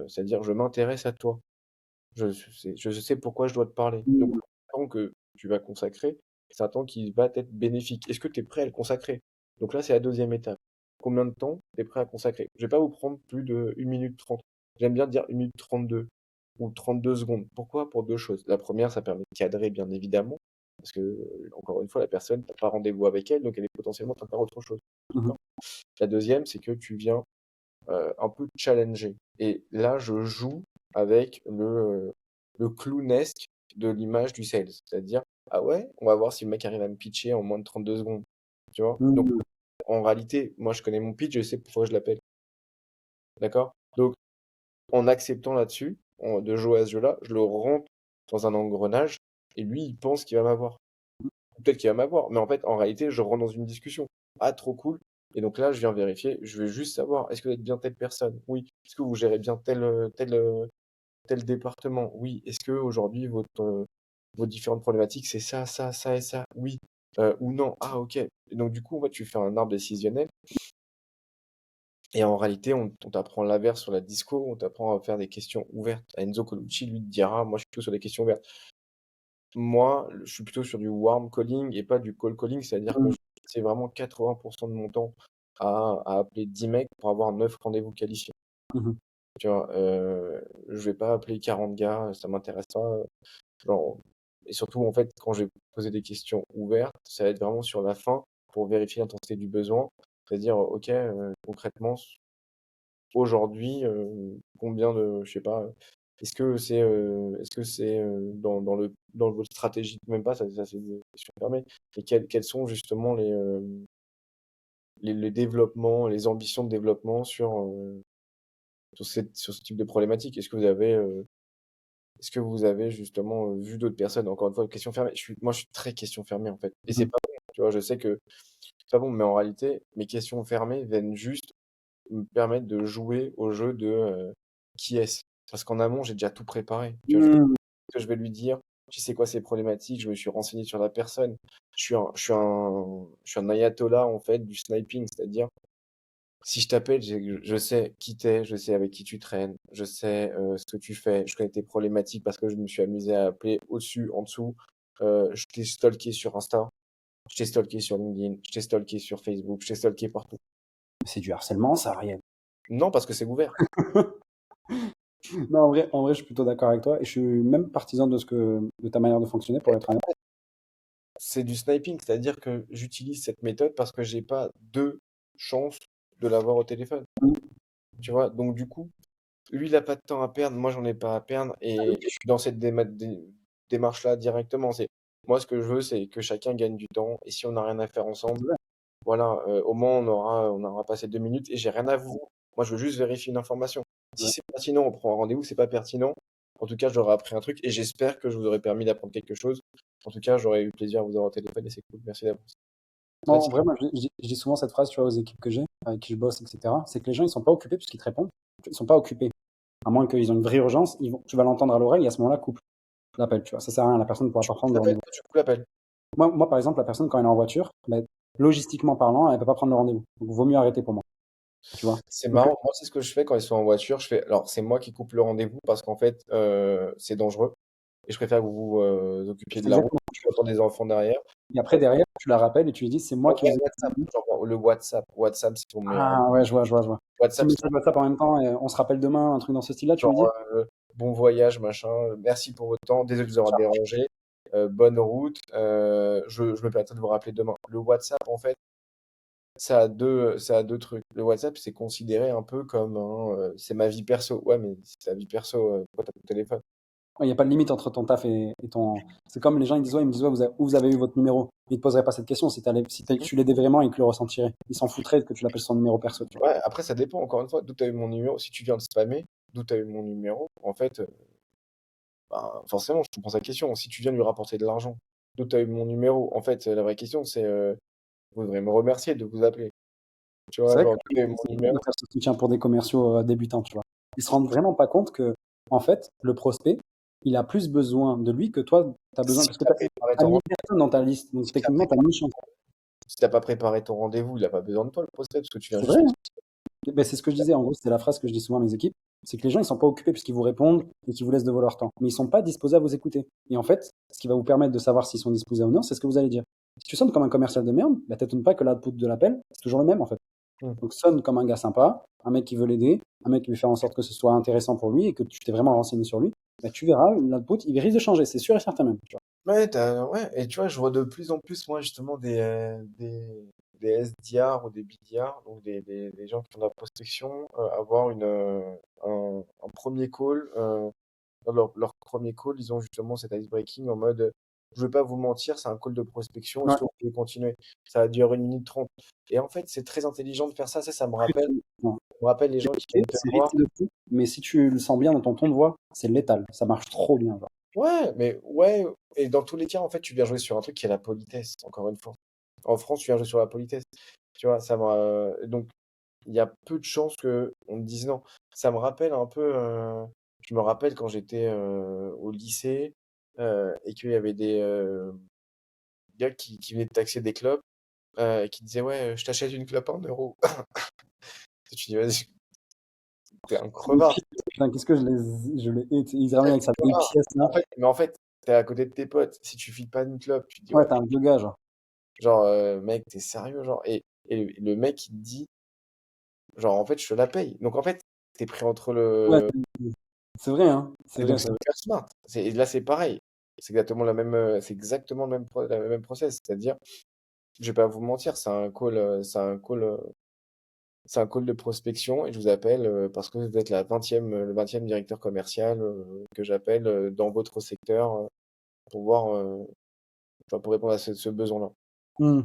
C'est-à-dire, je m'intéresse à toi. Je sais pourquoi je dois te parler. Donc, Hmm. le temps que tu vas consacrer, c'est un temps qui va être bénéfique. Est-ce que tu es prêt à le consacrer? Donc là, c'est la deuxième étape. Combien de temps tu es prêt à consacrer? Je vais pas vous prendre plus de 1 minute 30. J'aime bien dire 1 minute 32 ou 32 secondes. Pourquoi? Pour deux choses. La première, ça permet de cadrer, bien évidemment, parce que, encore une fois, la personne, tu pas rendez-vous avec elle, donc elle est potentiellement en train de faire autre chose. Mhm. D'accord. La deuxième, c'est que tu viens un peu challenger. Et là, je joue avec le clownesque de l'image du sales. C'est-à-dire, ah ouais, on va voir si le mec arrive à me pitcher en moins de 32 secondes. Tu vois? Donc, Hmm. en réalité, moi, je connais mon pitch, je sais pourquoi je l'appelle. D'accord? Donc, en acceptant là-dessus, de jouer à ce jeu-là, je le rentre dans un engrenage et lui, il pense qu'il va m'avoir. Peut-être qu'il va m'avoir, mais en fait, en réalité, je rentre dans une discussion. Ah, trop cool. Et donc là, je viens vérifier. Je veux juste savoir, est-ce que vous êtes bien telle personne? Oui. Est-ce que vous gérez bien tel département? Oui. Est-ce que aujourd'hui, vos différentes problématiques, c'est ça, ça, ça et ça? Oui. Ou non? Ah, ok. Et donc, du coup, en fait, tu fais un arbre décisionnel. Et en réalité, on t'apprend l'inverse sur la disco. On t'apprend à faire des questions ouvertes. Enzo Colucci, lui, te dira, moi, je suis plutôt sur des questions ouvertes. Moi, je suis plutôt sur du warm calling et pas du cold calling, c'est-à-dire que Hmm. c'est vraiment 80% de mon temps à appeler 10 mecs pour avoir 9 rendez-vous qualifiés. Mhm. Tu vois, je vais pas appeler 40 gars, ça m'intéresse pas. Genre, et surtout, en fait, quand je vais poser des questions ouvertes, ça va être vraiment sur la fin pour vérifier l'intensité du besoin. C'est-à-dire, ok, concrètement, aujourd'hui, combien de, je sais pas, est-ce que c'est dans votre stratégie, même pas, ça c'est une question fermée, et quels sont justement les développements, les ambitions de développement sur ce type de problématique? Est-ce que vous avez justement vu d'autres personnes? Encore une fois, question fermée. Moi, je suis très question fermée en fait. Et c'est Mhm. pas bon, tu vois, je sais que c'est pas bon, mais en réalité, mes questions fermées viennent juste me permettre de jouer au jeu de qui est-ce? Parce qu'en amont, j'ai déjà tout préparé. Tu vois, Hmm. je vais lui dire, tu sais quoi ses problématiques, je me suis renseigné sur la personne. Je suis un ayatollah en fait du sniping, c'est-à-dire si je t'appelle, je sais qui t'es, je sais avec qui tu traînes, je sais ce que tu fais, je connais tes problématiques parce que je me suis amusé à appeler au-dessus, en dessous. Je t'ai stalké sur Insta, je t'ai stalké sur LinkedIn, je t'ai stalké sur Facebook, je t'ai stalké partout. C'est du harcèlement, ça, Ariel. Non, parce que c'est ouvert. Non, en vrai, je suis plutôt d'accord avec toi et je suis même partisan de ta manière de fonctionner pour être honnête. C'est du sniping, c'est-à-dire que j'utilise cette méthode parce que j'ai pas deux chances de l'avoir au téléphone. Tu vois, donc du coup, lui, il a pas de temps à perdre, moi, j'en ai pas à perdre, et je suis dans cette démarche-là directement. Moi, ce que je veux, c'est que chacun gagne du temps, et si on n'a rien à faire ensemble, voilà, au moins, on aura passé 2 minutes, et j'ai rien à vous. Moi, je veux juste vérifier une information. Si Ouais. c'est pertinent, on prend un rendez-vous, c'est pas pertinent. En tout cas, j'aurais appris un truc, et j'espère que je vous aurais permis d'apprendre quelque chose. En tout cas, j'aurais eu plaisir à vous avoir au téléphone, et c'est cool. Merci d'avance. Moi, en vrai, moi, je dis souvent cette phrase, tu vois, aux équipes que j'ai, avec qui je bosse, etc. C'est que les gens, ils sont pas occupés puisqu'ils te répondent. Ils sont pas occupés. À moins qu'ils ont une vraie urgence, tu vas l'entendre à l'oreille et à ce moment-là, coupe l'appel, tu vois. Ça sert à rien, la personne ne pourra Tu pas coupes prendre le l'appel, rendez-vous. tu coupes l'appel. Moi, par exemple, la personne, quand elle est en voiture, ben, logistiquement parlant, elle peut pas prendre le rendez-vous. Donc, vaut mieux arrêter pour moi, tu vois. C'est Donc, marrant, moi c'est ce que je fais quand ils sont en voiture. Alors c'est moi qui coupe le rendez-vous parce qu'en fait c'est dangereux et je préfère que vous vous occupiez c'est de la route. exactement Je peux entendre des enfants derrière. Et après, derrière, tu la rappelles et tu lui dis, c'est moi qui vous ai WhatsApp, dit. genre le WhatsApp. WhatsApp, c'est ton meilleur ami. Ah ouais, je vois. Petit WhatsApp, c'est message WhatsApp en même temps, et on se rappelle demain, un truc dans ce style-là, tu lui dis? genre bon voyage, machin. Merci pour votre temps. Désolé de vous avoir dérangé. Bonne route. Je me permettrai de vous rappeler demain. Le WhatsApp, en fait, ça a deux trucs. Le WhatsApp, c'est considéré un peu comme c'est ma vie perso. Ouais, mais c'est ta vie perso. Pourquoi t'as ton téléphone? Il n'y a pas de limite entre ton taf et ton. C'est comme les gens, ils me disent, ouais, où vous avez eu votre numéro? Ils ne te poseraient pas cette question si tu l'aidais vraiment, ils te le ressentiraient. Ils s'en foutraient que tu l'appelles son numéro perso, tu vois. Ouais, après, ça dépend, encore une fois, d'où tu as eu mon numéro. Si tu viens de spammer, d'où tu as eu mon numéro, en fait, bah, forcément, je te pose la question. Si tu viens lui rapporter de l'argent, d'où tu as eu mon numéro, en fait, la vraie question, c'est vous devrez me remercier de vous appeler. Tu C'est vois, vrai que genre, d'où tu as eu mon c'est dur de numéro. faire ce soutien pour des commerciaux débutants, tu vois. Ils se rendent vraiment pas compte que, en fait, le prospect, il a plus besoin de lui que toi, tu as besoin, Si parce que tu tu as préparé as ton 1000 rendez-vous, personnes dans ta liste, donc si t'as techniquement, tu as préparé- 1000 chances. si t'as pas préparé ton rendez-vous, il n'a pas besoin de toi, le prospect, parce que tu viens C'est juste vrai, le. hein. Ben, c'est ce que je disais, en gros, c'est la phrase que je dis souvent à mes équipes, c'est que les gens, ils sont pas occupés puisqu'ils vous répondent et qu'ils vous laissent de leur temps. Mais ils sont pas disposés à vous écouter. Et en fait, ce qui va vous permettre de savoir s'ils sont disposés ou non, c'est ce que vous allez dire. Si tu sonnes comme un commercial de merde, bah, t'étonnes pas que l'output de l'appel, c'est toujours le même, en fait. Hmm. Donc, sonne comme un gars sympa, un mec qui veut l'aider, un mec qui veut faire en sorte que ce soit intéressant pour lui et que tu t'es vraiment renseigné sur lui. Bah, tu verras, l'output, il risque de changer, c'est sûr et certain même. Tu vois. Ouais, ouais, et tu vois, je vois de plus en plus, moi, justement, des SDR ou des BDR, donc des gens qui font de la prospection, avoir un premier call. Dans leur premier call, ils ont justement cet icebreaking en mode je veux pas vous mentir, c'est un call de prospection, est-ce Ouais. que vous pouvez continuer? Ça va durer 1 minute 30. Et en fait, c'est très intelligent de faire ça. Ça me Plus rappelle, tu- non. ça me rappelle les gens qui viennent te C'est voir. risqué de fou, mais si tu le sens bien dans ton ton de voix, c'est létal. Ça marche trop bien. Genre. Ouais, mais ouais, et dans tous les cas, en fait, tu viens jouer sur un truc qui est la politesse, encore une fois. En France, tu viens jouer sur la politesse. Tu vois, donc, il y a peu de chances que on me dise non. Ça me rappelle un peu, je me rappelle quand j'étais au lycée et qu'il y avait des gars qui venaient de taxer des clopes et qui disaient ouais, je t'achète une clope à 1 euro. Tu dis vas-y, t'es un C'est des crevard. pièces. Putain, qu'est-ce que je les hais. Ils T'es ramènent un avec sa vieille crevard. pièce là. Mais en fait, t'es à côté de tes potes. Si tu files pas une clope, tu te dis Ouais, ouais, t'es un vieux gars, genre. genre mec, t'es sérieux, genre. Et le mec il te dit genre en fait je te la paye. Donc en fait, t'es pris entre Ouais, le. c'est vrai, hein. C'est Et vrai, donc c'est c'est vrai. hyper smart. Et là c'est pareil. C'est exactement le même, la même process. C'est-à-dire, je vais pas vous mentir, c'est un call de prospection et je vous appelle parce que vous êtes le 20e directeur commercial que j'appelle dans votre secteur pour voir, enfin, pour répondre à ce besoin-là. Hmm.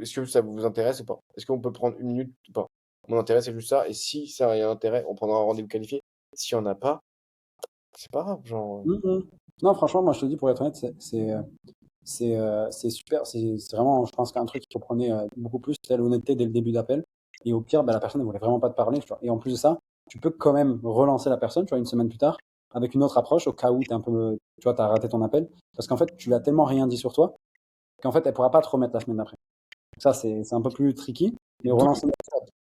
Est-ce que ça vous intéresse ou pas? Est-ce qu'on peut prendre 1 minute ou pas? Mon intérêt, c'est juste ça. Et si ça a un intérêt, on prendra un rendez-vous qualifié. S'il n'y en a pas, c'est pas grave. Genre, Hmm, hmm. Non, franchement, moi je te dis, pour être honnête, c'est super. C'est vraiment, je pense qu'un truc qu'il faut prendre beaucoup plus, c'est l'honnêteté dès le début d'appel. Et au pire, bah, la personne ne voulait vraiment pas te parler. Tu vois. Et en plus de ça, tu peux quand même relancer la personne, tu vois, une semaine plus tard, avec une autre approche, au cas où tu vois, t'as raté ton appel. Parce qu'en fait, tu lui as tellement rien dit sur toi qu'en fait, elle pourra pas te remettre la semaine d'après. Ça, c'est un peu plus tricky. Mais d'où relancer.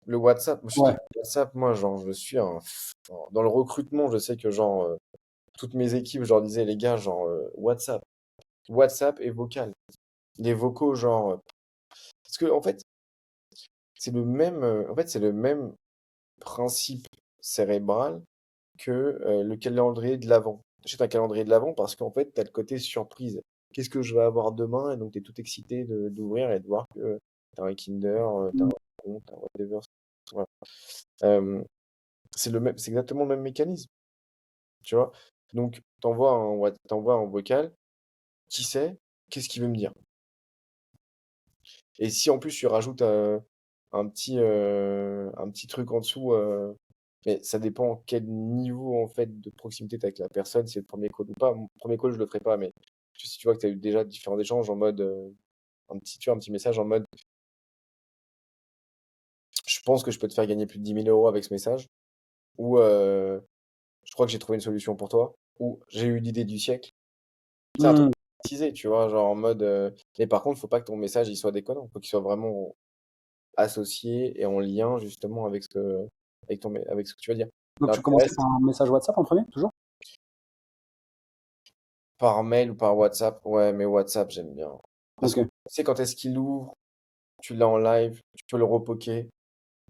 le WhatsApp. Moi, je te dis, Ouais. le WhatsApp, moi, genre, je suis dans le recrutement, je sais que, genre, toutes mes équipes, je leur disais, les gars, genre, WhatsApp. WhatsApp et vocal. Les vocaux, genre. Parce que, en fait, c'est le même principe cérébral que le calendrier de l'avent. Tu achètes un calendrier de l'avent parce qu'en fait, tu as le côté surprise. Qu'est-ce que je vais avoir demain? Et donc, tu es tout excité d'ouvrir et de voir que tu as un Kinder, tu as un compte, tu whatever. Voilà. Euh, c'est exactement le même mécanisme, tu vois. Donc, t'envoies un vocal, qui sait, qu'est-ce qu'il veut me dire? Et si en plus tu rajoutes un petit truc en dessous, mais ça dépend quel niveau en fait de proximité tu as avec la personne, si c'est le premier call ou pas. Mon premier call, je le ferai pas, mais si tu vois que tu as eu déjà différents échanges en mode, tu vois, un petit message en mode, je pense que je peux te faire gagner plus de 10 000 € avec ce message. Ou je crois que j'ai trouvé une solution pour toi. Ou j'ai eu l'idée du siècle. C'est un truc Hmm. précisé, tu vois, genre en mode. Mais par contre, faut pas que ton message il soit déconnant. Faut qu'il soit vraiment associé et en lien justement avec avec ce que tu vas dire. Donc tu L'intérêt, commençais par un message WhatsApp en premier, toujours? par mail ou par WhatsApp. Ouais, mais WhatsApp, j'aime bien. Parce que Ok. tu sais, quand est-ce qu'il ouvre, tu l'as en live, tu peux le repoker.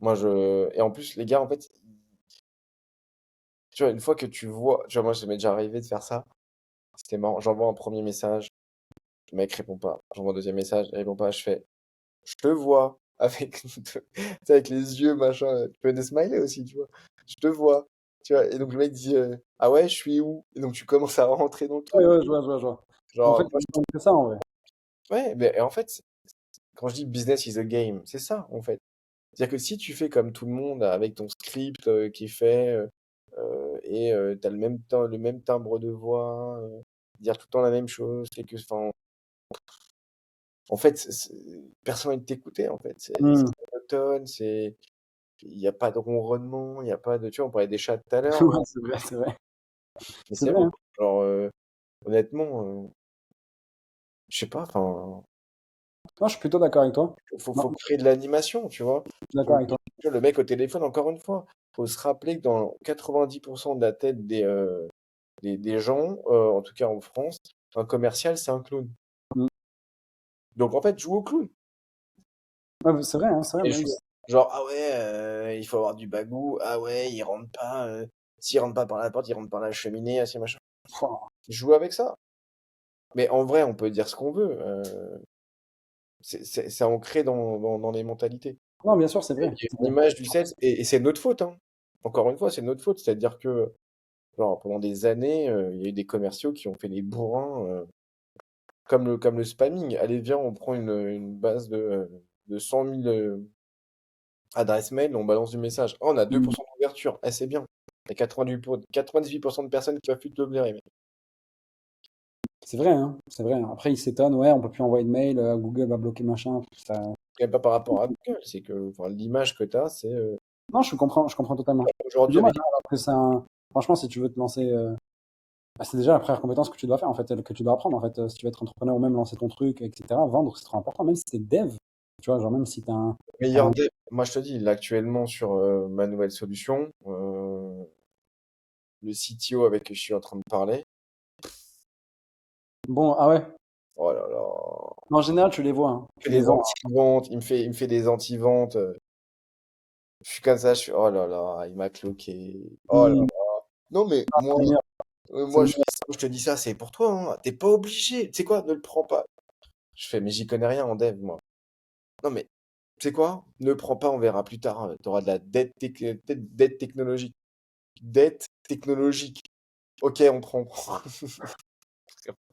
Et en plus, les gars, en fait, tu vois, une fois que tu vois. Tu vois, moi, ça m'est déjà arrivé de faire ça. C'était marrant. J'envoie un premier message, le mec répond pas. J'envoie un deuxième message, il répond pas. Je fais, je te vois avec, tu sais, avec les yeux, machin. Tu peux des smileys aussi, tu vois. Je te vois. Tu vois, et donc le mec dit, ah ouais, je suis où? Et donc tu commences à rentrer dans le Ouais, truc. ouais, je vois, je vois, je vois. En fait, Genre, moi, on fait ça en vrai. ouais, mais et en fait, quand je dis business is a game, c'est ça, en fait. C'est-à-dire que si tu fais comme tout le monde avec ton script qui est fait et tu as le même timbre de voix, dire tout le temps la même chose, enfin, en fait, personne ne t'écouter, en fait. C'est Hmm. monotone, il n'y a pas de ronronnement, il n'y a pas de, tu vois, on parlait des chats tout à l'heure, Ouais, c'est vrai, c'est vrai. mais C'est c'est vrai, vrai. hein. Genre, honnêtement, je sais pas, enfin, Non, je suis plutôt d'accord avec toi. Non, faut créer de l'animation, tu vois. je suis d'accord Faut, avec toi. tu vois, le mec au téléphone, encore une fois, faut se rappeler que dans 90% de la tête des gens, en tout cas en France, un commercial, c'est un clown. Hmm. Donc en fait, joue au clown. Ouais, c'est vrai, Et même. genre, ah ouais, il faut avoir du bagou, ah ouais, il rentre pas, s'il rentre pas par la porte, il rentre par la cheminée, assez machin. Pouah. Joue avec ça. Mais en vrai, on peut dire ce qu'on veut. C'est ancré dans les mentalités. Non, bien sûr, c'est Il vrai. y a C'est une vrai. image du sales, et c'est notre faute, hein. Encore une fois, c'est notre faute. C'est-à-dire que, genre, pendant des années, il y a eu des commerciaux qui ont fait des bourrins, comme le spamming. Allez, viens, on prend une base de 100 000 adresses mail, on balance du message. Oh, on a Hmm. 2% d'ouverture. Eh, c'est bien. Il y a 98% de personnes qui va plus te le blairer, mec. C'est vrai, hein. C'est vrai. Après, ils s'étonnent, ouais, on peut plus envoyer de mail, Google va bloquer machin. Ça... C'est même pas par rapport à Google, c'est que enfin, l'image que tu as, c'est Non, je comprends totalement. C'est aujourd'hui dommage, avec. hein, alors que c'est un... Franchement, si tu veux te lancer, bah, c'est déjà la première compétence que tu dois faire, en fait, que tu dois apprendre, en fait, si tu veux être entrepreneur ou même lancer ton truc, etc. Vendre, c'est trop important, même si c'est dev. Tu vois, genre même si t'as Meilleur un... dev. Moi, je te dis, là, actuellement, sur ma nouvelle solution, le CTO avec qui je suis en train de parler, Bon, ah ouais. oh là là, En général, tu les vois, hein. il Tu fait les des vends. anti-ventes, il me fait des anti-ventes. Je suis comme ça, je suis, oh là là, il m'a cloqué. Oh là. Hmm. Non, mais Ah, c'est le meilleur. C'est moi, le meilleur. je te dis ça, c'est pour toi, hein. T'es pas obligé. Tu sais quoi, ne le prends pas. Je fais, mais j'y connais rien en dev, moi. Non, mais, tu sais quoi? Ne le prends pas, on verra plus tard. Tu auras de la dette technologique. Dette technologique. Ok, on prend.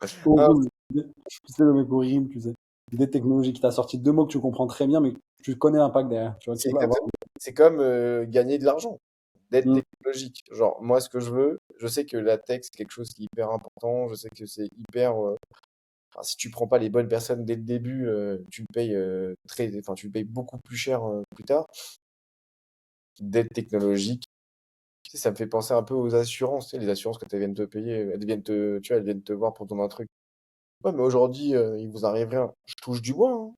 Ah, Horrible. Tu sais, le mec horrible, tu sais. Des technologies qui t'a sorti deux mots que tu comprends très bien, mais tu connais l'impact derrière. Tu vois, c'est qui va avoir. exactement. C'est comme gagner de l'argent. Dette Hmm. technologique. Genre, moi, ce que je veux, je sais que la tech, c'est quelque chose qui est hyper important. Je sais que c'est hyper. Enfin, si tu prends pas les bonnes personnes dès le début, tu le payes enfin, tu le payes beaucoup plus cher plus tard. Dette technologique. Tu sais, ça me fait penser un peu aux assurances. Tu sais, les assurances quand elles viennent te payer, tu vois, elles viennent te voir pour ton un truc. Ouais, mais aujourd'hui, il vous arrive rien. Je touche du bois, hein.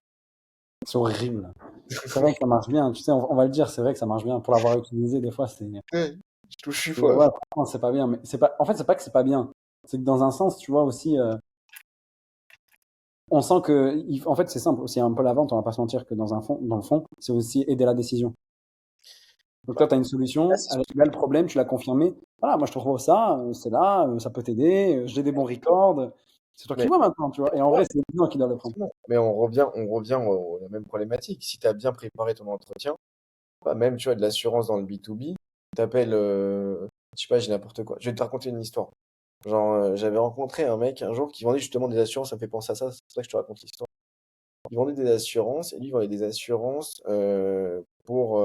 C'est horrible. C'est vrai que ça marche bien. Tu sais, on va le dire, c'est vrai que ça marche bien. Pour l'avoir utilisé, des fois, c'est. Ouais, je touche une fois. Ouais, franchement, c'est pas bien. Mais c'est pas. En fait, c'est pas que c'est pas bien. C'est que dans un sens, tu vois aussi, on sent que. En fait, c'est simple. Aussi un peu la vente, on va pas se mentir que dans le fond, c'est aussi aider la décision. Donc toi, Bah, tu as une là, solution, c'est sûr. là, le problème, tu l'as confirmé. Voilà, moi je trouve ça, c'est là, ça peut t'aider, j'ai des bons records. C'est toi qui Mais, vois maintenant, tu vois. Et en vrai, c'est le client qui doit le prendre. mais on revient à la même problématique. Si tu as bien préparé ton entretien, bah, même tu as de l'assurance dans le B2B, t'appelles, je sais pas, j'ai n'importe quoi. Je vais te raconter une histoire. Genre, j'avais rencontré un mec un jour qui vendait justement des assurances, ça me fait penser à ça, c'est pour ça que je te raconte l'histoire. Il vendait des assurances, et lui, il vendait des assurances pour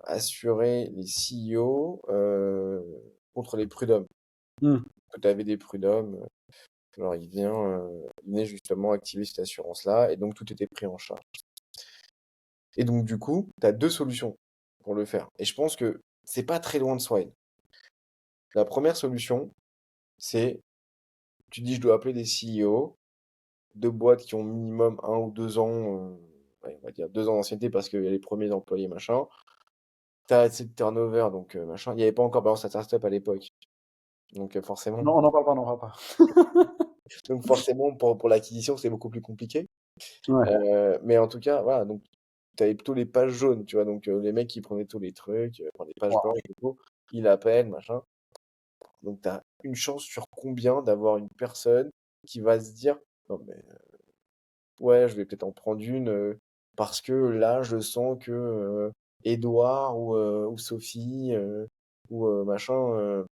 assurer les CEO contre les prud'hommes. Hmm. Quand tu avais des prud'hommes, genre il venait justement activer cette assurance-là, et donc tout était pris en charge. Et donc, du coup, tu as deux solutions pour le faire. Et je pense que c'est pas très loin de Swine. La première solution, c'est, tu dis, je dois appeler des CEO de boîtes qui ont minimum 1 ou 2 ans, ouais, on va dire 2 ans d'ancienneté parce qu'il y a les premiers employés, machin. T'as assez de turnover, donc machin. Il n'y avait pas encore Balance à Startup à l'époque. Donc forcément, Non, on n'en parle pas, on n'en parle pas. pour l'acquisition, c'est beaucoup plus compliqué. Ouais. Mais en tout cas, voilà, donc tu avais plutôt les pages jaunes, tu vois, donc les mecs qui prenaient tous les trucs, enfin, les pages Wow. blanches, du coup, ils appellent, machin. Donc tu as une chance sur combien d'avoir une personne qui va se dire, non mais ouais, je vais peut-être en prendre une parce que là, je sens que Édouard ou Sophie ou machin,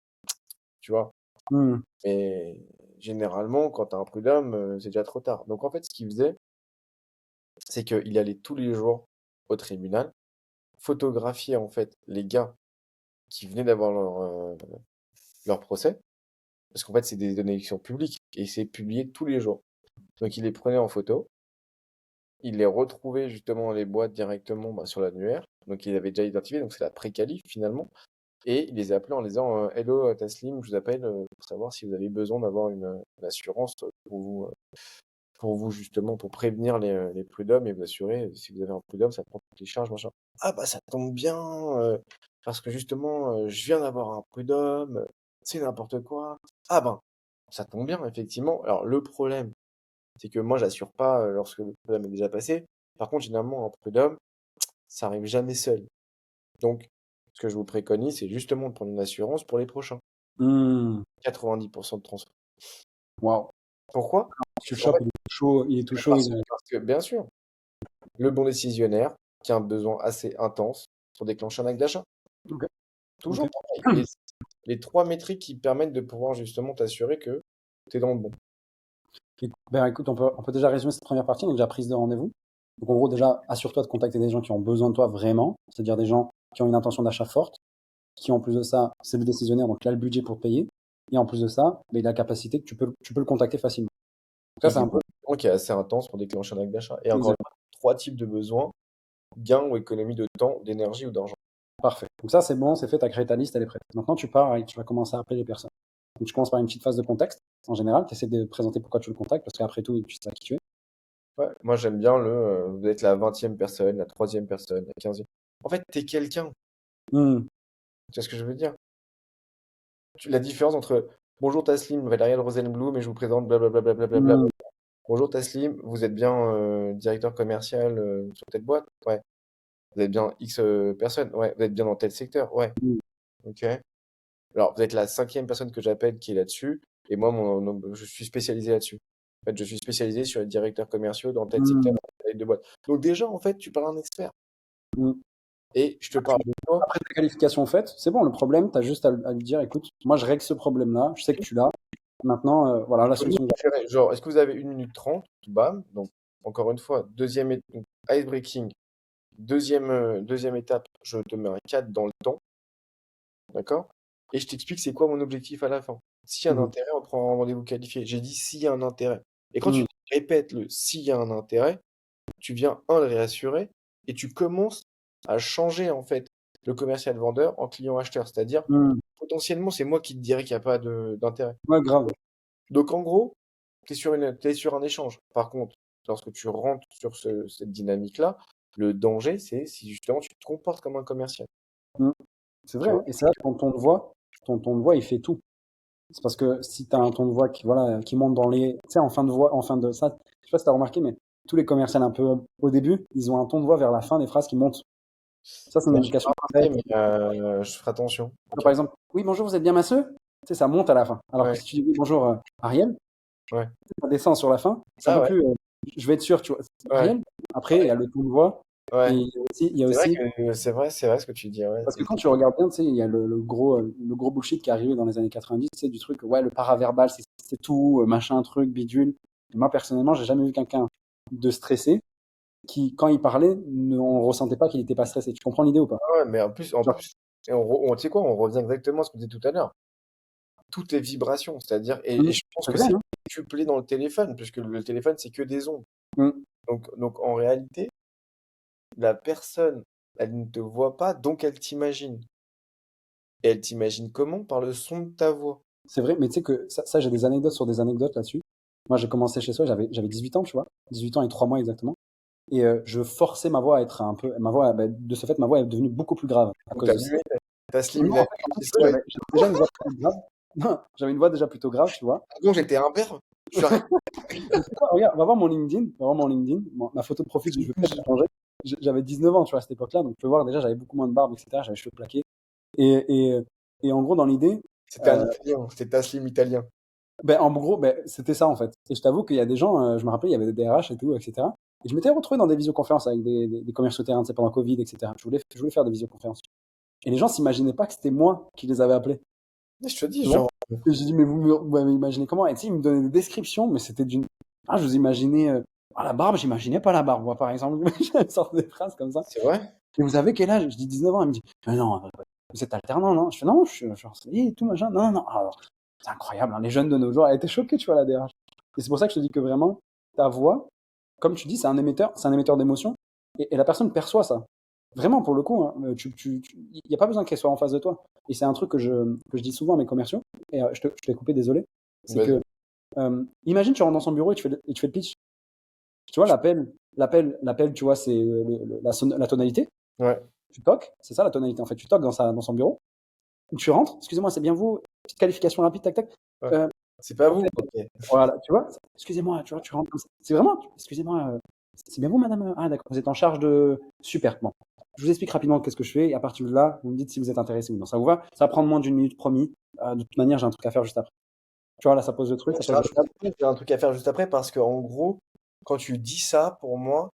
tu vois. Hmm. Mais généralement, quand tu as un prud'homme, c'est déjà trop tard. Donc en fait, ce qu'il faisait, c'est qu'il allait tous les jours au tribunal, photographier en fait les gars qui venaient d'avoir leur procès, parce qu'en fait, c'est des données qui sont publiques et c'est publié tous les jours. Donc il les prenait en photo, il les retrouvait justement dans les boîtes directement bah, sur l'annuaire, donc il avait déjà identifié, donc c'est la pré-qualif finalement, et il les appelait en les disant Hello Taslim, je vous appelle pour savoir si vous avez besoin d'avoir une assurance pour vous justement, pour prévenir les prud'hommes et vous assurer, si vous avez un prud'homme, ça prend toutes les charges, machin. Ah bah ça tombe bien, parce que justement, je viens d'avoir un prud'homme, c'est n'importe quoi. Ah ben, ça tombe bien, effectivement. Alors le problème, c'est que moi, j'assure pas lorsque le prud'homme est déjà passé. Par contre, généralement, un prud'homme, ça arrive jamais seul. Donc, ce que je vous préconise, c'est justement de prendre une assurance pour les prochains. Hmm. 90% de transfert. Wow. Pourquoi? Monsieur Parce qu'en Chop, fait, il est tout chaud, il est tout chaud. parce que, bien sûr, le bon décisionnaire qui a un besoin assez intense pour déclencher un acte d'achat. Ok. Ok. Toujours pareil. Et c'est les trois métriques qui permettent de pouvoir justement t'assurer que tu es dans le bon. Ben, écoute, on peut déjà résumer cette première partie, donc déjà prise de rendez-vous. Donc en gros, déjà, assure-toi de contacter des gens qui ont besoin de toi vraiment, c'est-à-dire des gens qui ont une intention d'achat forte, qui en plus de ça, c'est le décisionnaire, donc là le budget pour te payer, et en plus de ça, ben, il a la capacité que tu peux le contacter facilement. Donc ça, Et c'est du un peu coup, un besoin qui est assez intense pour déclencher un acte d'achat. Et encore une exact. fois, trois types de besoins, gain ou économie de temps, d'énergie ou d'argent. Parfait. Donc ça, c'est bon, c'est fait, tu as créé ta liste, elle est prête. Maintenant, tu pars et tu vas commencer à appeler les personnes. Donc tu commences par une petite phase de contexte. En général, tu essaies de présenter pourquoi tu le contactes, parce qu'après tout, tu sais à qui tu es. Ouais, moi j'aime bien vous êtes la 20e personne, la 3e personne, la 15e. En fait, t'es quelqu'un. Hmm. Tu vois ce que je veux dire? La différence entre bonjour Taslim, Valériane Rosenblum, et je vous présente blablabla. Blablabla. Hmm. Bonjour Taslim, vous êtes bien directeur commercial sur telle boîte? Ouais. Vous êtes bien X personnes? Ouais. Vous êtes bien dans tel secteur? Ouais. Hmm. Ok. Alors, vous êtes la 5e personne que j'appelle qui est là-dessus, et moi, je suis spécialisé là-dessus. En fait, je suis spécialisé sur les directeurs commerciaux dans tel secteur, Hmm. dans telle de boîte. Donc déjà, en fait, tu parles à un expert. Hmm. Et je te parle de toi. Après ta qualification faite, c'est bon, le problème, tu as juste à lui dire, écoute, moi je règle ce problème-là, je sais que tu l'as. Maintenant, voilà la Faut limite solution. différer. Genre, est-ce que vous avez 1 minute 30? Bam. Donc, encore une fois, donc, ice breaking. Deuxième étape, je te mets un cadre dans le temps, d'accord? Et je t'explique c'est quoi mon objectif à la fin. S'il y a un Mhm. intérêt, on prend un rendez-vous qualifié. J'ai dit s'il y a un intérêt. Et quand tu Mhm. répètes le s'il y a un intérêt, tu viens, un, le réassurer, et tu commences à changer, en fait, le commercial vendeur en client acheteur. C'est-à-dire, Mhm. potentiellement, c'est moi qui te dirais qu'il n'y a pas d'intérêt. Ouais, grave. Donc, en gros, t'es sur un échange. Par contre, lorsque tu rentres sur cette dynamique-là, le danger, c'est si justement tu te comportes comme un commercial. Mhm. C'est vrai, Tu hein. vois? Et c'est là que ton ton de voix, il fait tout. C'est parce que si tu as un ton de voix qui, voilà, qui monte dans les. Tu sais, en fin de voix, en fin de ça, je sais pas si tu as remarqué, mais tous les commerciaux un peu au début, ils ont un ton de voix vers la fin des phrases qui montent. Ça, c'est une Moi, je indication très. remarqué, mais je ferai attention. Ok? Par exemple, oui, bonjour, vous êtes bien masseux? Tu sais, ça monte à la fin. Alors que Ouais, si tu dis oui, bonjour, Ariel, ouais. ça descend sur la fin. C'est un Ah peu ouais, plus. Je vais être sûr, tu vois. ouais, Ariel, après, il y a le ton de voix. Et ouais. il y a aussi. C'est vrai ce que tu dis. Ouais, Parce que quand tu regardes bien, tu sais, il y a le gros bullshit qui est arrivé dans les années 90, tu sais, du truc, ouais, le paraverbal, c'est tout, machin, truc, bidule. Et moi, personnellement, j'ai jamais vu quelqu'un de stressé qui, quand il parlait, on ressentait pas qu'il était pas stressé. Tu comprends l'idée ou pas? ouais, mais en Genre, plus, et tu sais quoi, on revient exactement à ce qu'on disait tout à l'heure. Tout est vibration, c'est-à-dire, et hum, je pense c'est que vrai, c'est hein? décuplé dans le téléphone, puisque le téléphone, c'est que des ondes. Hum, Donc en réalité, la personne, elle ne te voit pas, donc elle t'imagine. Et elle t'imagine comment? Par le son de ta voix. C'est vrai, mais tu sais que ça, j'ai des anecdotes sur des anecdotes là-dessus. Moi, j'ai commencé chez soi, j'avais 18 ans, tu vois. 18 ans et 3 mois exactement. Et je forçais ma voix à être un peu. De ce fait, ma voix est devenue beaucoup plus grave à Donc cause t'as de ça. mué, t'as Mais slim, non, il a en fait, mué chez si tu veux, soi. j'avais déjà une voix plutôt grave. Non, j'avais une voix déjà plutôt grave, tu vois. Pardon, j'étais un verbe. Je suis arrivé. Mais c'est quoi, regarde, va voir mon LinkedIn, va voir mon LinkedIn, ma photo de profil, je vais peut-être la changer. J'avais 19 ans, tu vois, à cette époque-là, donc tu peux voir déjà, j'avais beaucoup moins de barbe, etc. J'avais les cheveux plaqués. Et, et, et en gros, dans l'idée, C'était un euh, italien, c'était ta slim italien. en gros, c'était ça en fait. Et je t'avoue qu'il y a des gens, je me rappelle, il y avait des DRH et tout, etc. Et je m'étais retrouvé dans des visioconférences avec des commerciaux terrain, tu sais, pendant Covid, etc. Je voulais faire des visioconférences. Et les gens s'imaginaient pas que c'était moi qui les avais appelés. Mais je te dis, Tu vois? genre, Et j'ai dit, mais vous m'avez imaginé comment? Et tu sais, ils me donnaient des descriptions, mais c'était d'une. Ah, je vous imaginais. La barbe, j'imaginais pas la barbe, moi, par exemple. Je sorte des phrases comme ça. c'est vrai? Et vous avez quel âge? Je dis 19 ans. Elle me dit, mais non, vous êtes alternant, non? Je fais, non, je suis en CDI et tout, machin. Non, non, non. Alors, c'est incroyable, hein, les jeunes de nos jours. Elle était choquée, tu vois, la DRH. Et c'est pour ça que je te dis que vraiment, ta voix, comme tu dis, c'est un émetteur d'émotion. Et la personne perçoit ça. Vraiment, pour le coup, hein, il n'y a pas besoin qu'elle soit en face de toi. Et c'est un truc que je dis souvent à mes commerciaux. Et je t'ai coupé, désolé. C'est Vas-y. que, imagine, tu rentres dans son bureau et tu fais le pitch. Tu vois, l'appel, tu vois, c'est la tonalité. Ouais. Tu toques, c'est ça la tonalité en fait. Tu toques dans son bureau. Tu rentres, excusez-moi, c'est bien vous. Petite qualification rapide, tac, tac. Ouais. Euh, C'est pas ok, vous. Ok. voilà, tu vois, excusez-moi, tu vois, tu rentres comme ça. C'est vraiment, excusez-moi, c'est bien vous, madame? Ah, d'accord, vous êtes en charge de. Super, bon. Je vous explique rapidement qu'est-ce que je fais et à partir de là, vous me dites si vous êtes intéressé ou non. Ça vous va? Ça va prendre moins d'une minute, promis. De toute manière, j'ai un truc à faire juste après. Tu vois, là, ça pose le truc, ça J'ai pose un le cadre. j'ai un truc à faire juste après parce qu'en gros, quand tu dis ça, pour moi,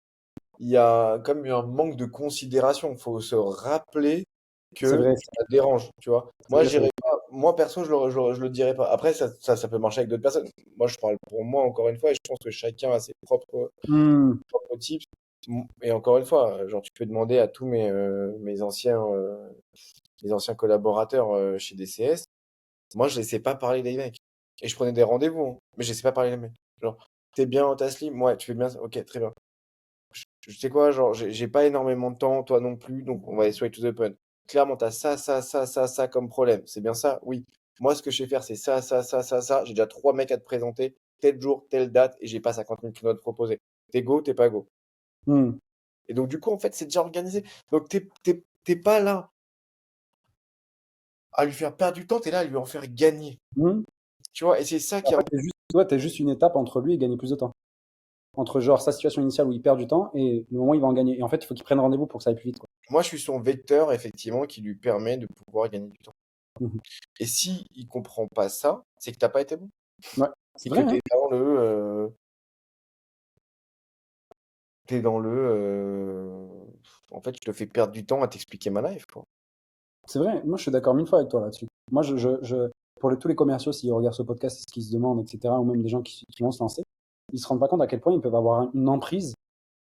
il y a comme un manque de considération. Il faut se rappeler C'est que vrai, ça dérange, tu vois. c'est Moi, vrai, c'est vrai. j'irai pas, moi, perso, je le dirais pas. Après, ça peut marcher avec d'autres personnes. Moi, je parle pour moi, encore une fois, et je pense que chacun a ses Hmm, propres types. Et encore une fois, genre, tu peux demander à tous mes anciens collaborateurs chez DCS. Moi, je laissais pas parler les mecs. Et je prenais des rendez-vous, hein, mais je laissais pas parler les mecs. Genre, t'es bien, Taslim? Ouais, tu fais bien ça? Ok, très bien. Je sais quoi, genre, j'ai pas énormément de temps, toi non plus, donc on va aller straight to the point. Clairement, t'as ça comme problème. C'est bien ça? Oui. Moi, ce que je sais faire, c'est ça. J'ai déjà 3 mecs à te présenter, tel jour, telle date, et j'ai pas 50 000 créneaux à te proposer. T'es go, t'es pas go. hmm, Et donc, du coup, en fait, c'est déjà organisé. Donc, t'es pas là à lui faire perdre du temps, t'es là à lui en faire gagner. hmm. Tu vois, et c'est ça En qui est. fait, t'es juste une étape entre lui et gagner plus de temps. Entre genre sa situation initiale où il perd du temps et le moment où il va en gagner. Et en fait, il faut qu'il prenne rendez-vous pour que ça aille plus vite, quoi. Moi, je suis son vecteur, effectivement, qui lui permet de pouvoir gagner du temps. Mhm. Et si il comprend pas ça, c'est que t'as pas été bon. Ouais, c'est Et que vrai, hein. t'es dans en fait, je te fais perdre du temps à t'expliquer ma life, quoi. C'est vrai. Moi, je suis d'accord 1000 fois avec toi là-dessus. Moi, pour tous les commerciaux, s'ils regardent ce podcast, ce qu'ils se demandent, etc., ou même des gens qui vont se lancer, ils se rendent pas compte à quel point ils peuvent avoir une emprise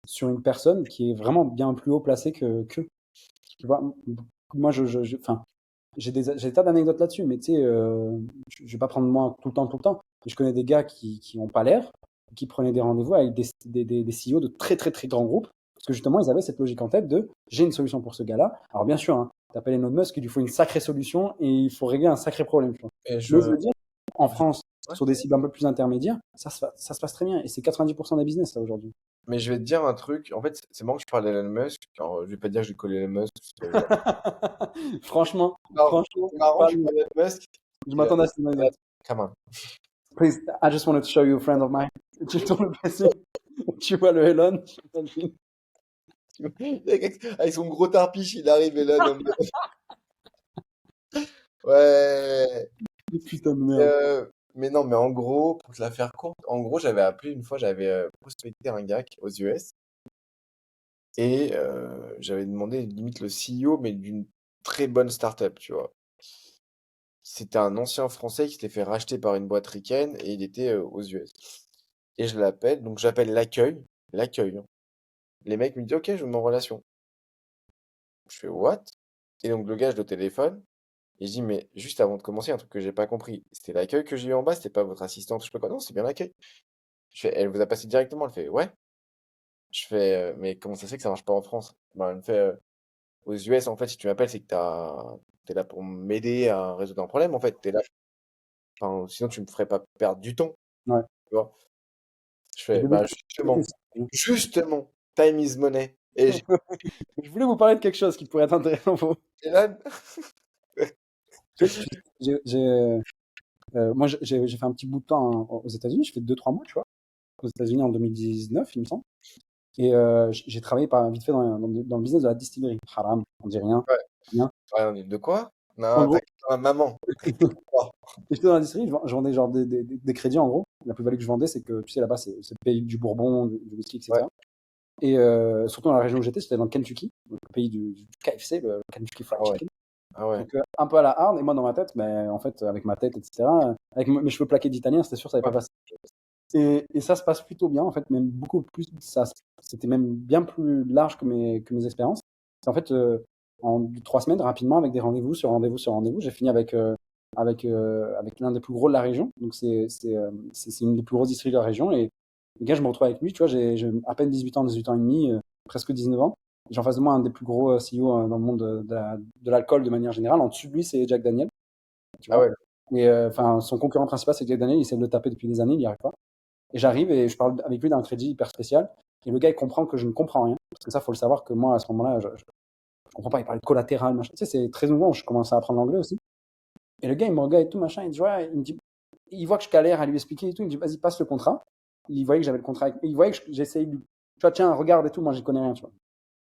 sur une personne qui est vraiment bien plus haut placée que. Tu vois, moi, enfin, j'ai des tas d'anecdotes là-dessus, mais tu sais, je vais pas prendre moi tout le temps. Mais je connais des gars qui ont pas l'air, qui prenaient des rendez-vous avec des CEO de très très très grands groupes, parce que justement, ils avaient cette logique en tête de j'ai une solution pour ce gars-là. Alors bien sûr, hein, t'appelles Elon Musk, il lui faut une sacrée solution et il faut régler un sacré problème, tu vois. Et Mais je veux dire, en je- France, ouais. sur des cibles un peu plus intermédiaires, ça se passe très bien. Et c'est 90% des business là aujourd'hui. Mais je vais te dire un truc. En fait, c'est marrant que je parle d'Elon Musk. Alors, je vais pas dire que j'ai collé Elon Musk. Franchement, Non, franchement, c'est marrant, pas je parle d'Elon Musk. je Et, m'attendais à cette anecdote. come on. Please, I just wanted to show you a friend of mine. Tu tournes le PC, tu vois le Elon. Avec son gros tarpiche, il arrive et là, non, ouais. Putain de merde. Mais non, mais en gros, pour te la faire courte, en gros, j'avais appelé une fois, j'avais prospecté un gars aux US et j'avais demandé limite le CEO, mais d'une très bonne startup, tu vois. C'était un ancien Français qui s'était fait racheter par une boîte ricaine et il était aux US. Et je l'appelle, donc j'appelle l'accueil, hein. Les mecs me disent, ok, je vous mets en relation. Je fais, what? Et donc le gars, je le téléphone et je dis, mais juste avant de commencer, un truc que j'ai pas compris, c'était l'accueil que j'ai eu en bas, c'était pas votre assistante, je sais pas quoi, non, c'est bien l'accueil. Je fais, elle vous a passé directement, elle fait, ouais. Je fais, mais comment ça se fait que ça marche pas en France? Ben, elle me fait, aux US, en fait, si tu m'appelles, c'est que t'es là pour m'aider à résoudre un problème, en fait. T'es là, enfin, sinon tu me ferais pas perdre du temps, Ouais. tu vois? Je Je fais, devais bah, éviter justement, ça. justement, time is money. Et Je voulais vous parler de quelque chose qui pourrait être intéressant pour vous. j'étais là, Moi, j'ai fait un petit bout de temps hein, aux États-Unis. Je fais 2-3 mois, tu vois, aux États-Unis en 2019, il me semble. Et j'ai travaillé vite fait dans le business de la distillerie. Haram, on dit rien. ouais, Rien. ouais, on est de quoi? En Non, gros, t'inquiète pas, maman. Oh, j'étais dans la distillerie, je vendais genre des crédits en gros. La plus-value que je vendais, c'est que tu sais, là-bas, c'est le pays du bourbon, du whisky, ouais, etc. Et surtout dans la région où j'étais dans le Kentucky, donc le pays du KFC, le Kentucky Fried ah ouais, Chicken. ah ouais, Donc un peu à la hard, et moi dans ma tête, mais en fait, avec ma tête, etc., avec mes cheveux plaqués d'italien, c'était sûr que ça n'allait ouais, pas passer. Et ça se passe plutôt bien, en fait, même beaucoup plus, c'était même bien plus large que mes expériences. En fait, en 3 semaines, rapidement, avec des rendez-vous sur rendez-vous sur rendez-vous, j'ai fini avec l'un des plus gros de la région. Donc, c'est une des plus grosses distilleries de la région. Et le gars, je me retrouve avec lui, tu vois, j'ai à peine 18 ans, 18 ans et demi, presque 19 ans. J'ai en face de moi un des plus gros CEO dans le monde de l'alcool de manière générale. En desssus de lui, c'est Jack Daniel, tu ah vois. ouais, Et enfin, son concurrent principal, c'est Jack Daniel. Il essaie de le taper depuis des années, il n'y arrive pas. Et j'arrive et je parle avec lui d'un crédit hyper spécial. Et le gars, il comprend que je ne comprends rien. Parce que ça, faut le savoir que moi, à ce moment-là, je comprends pas. Il parlait de collatéral, machin. Tu sais, c'est très nouveau. Je commence à apprendre l'anglais aussi. Et le gars, il me regarde et tout, machin. Il dit, ouais, il me dit, il voit que je galère à lui expliquer et tout. Il me dit, vas-y, passe le contrat. Il voyait que j'avais le contrat avec. Il voyait que j'essayais de lui. Tu vois, tiens, regarde et tout. Moi, j'y connais rien, tu vois.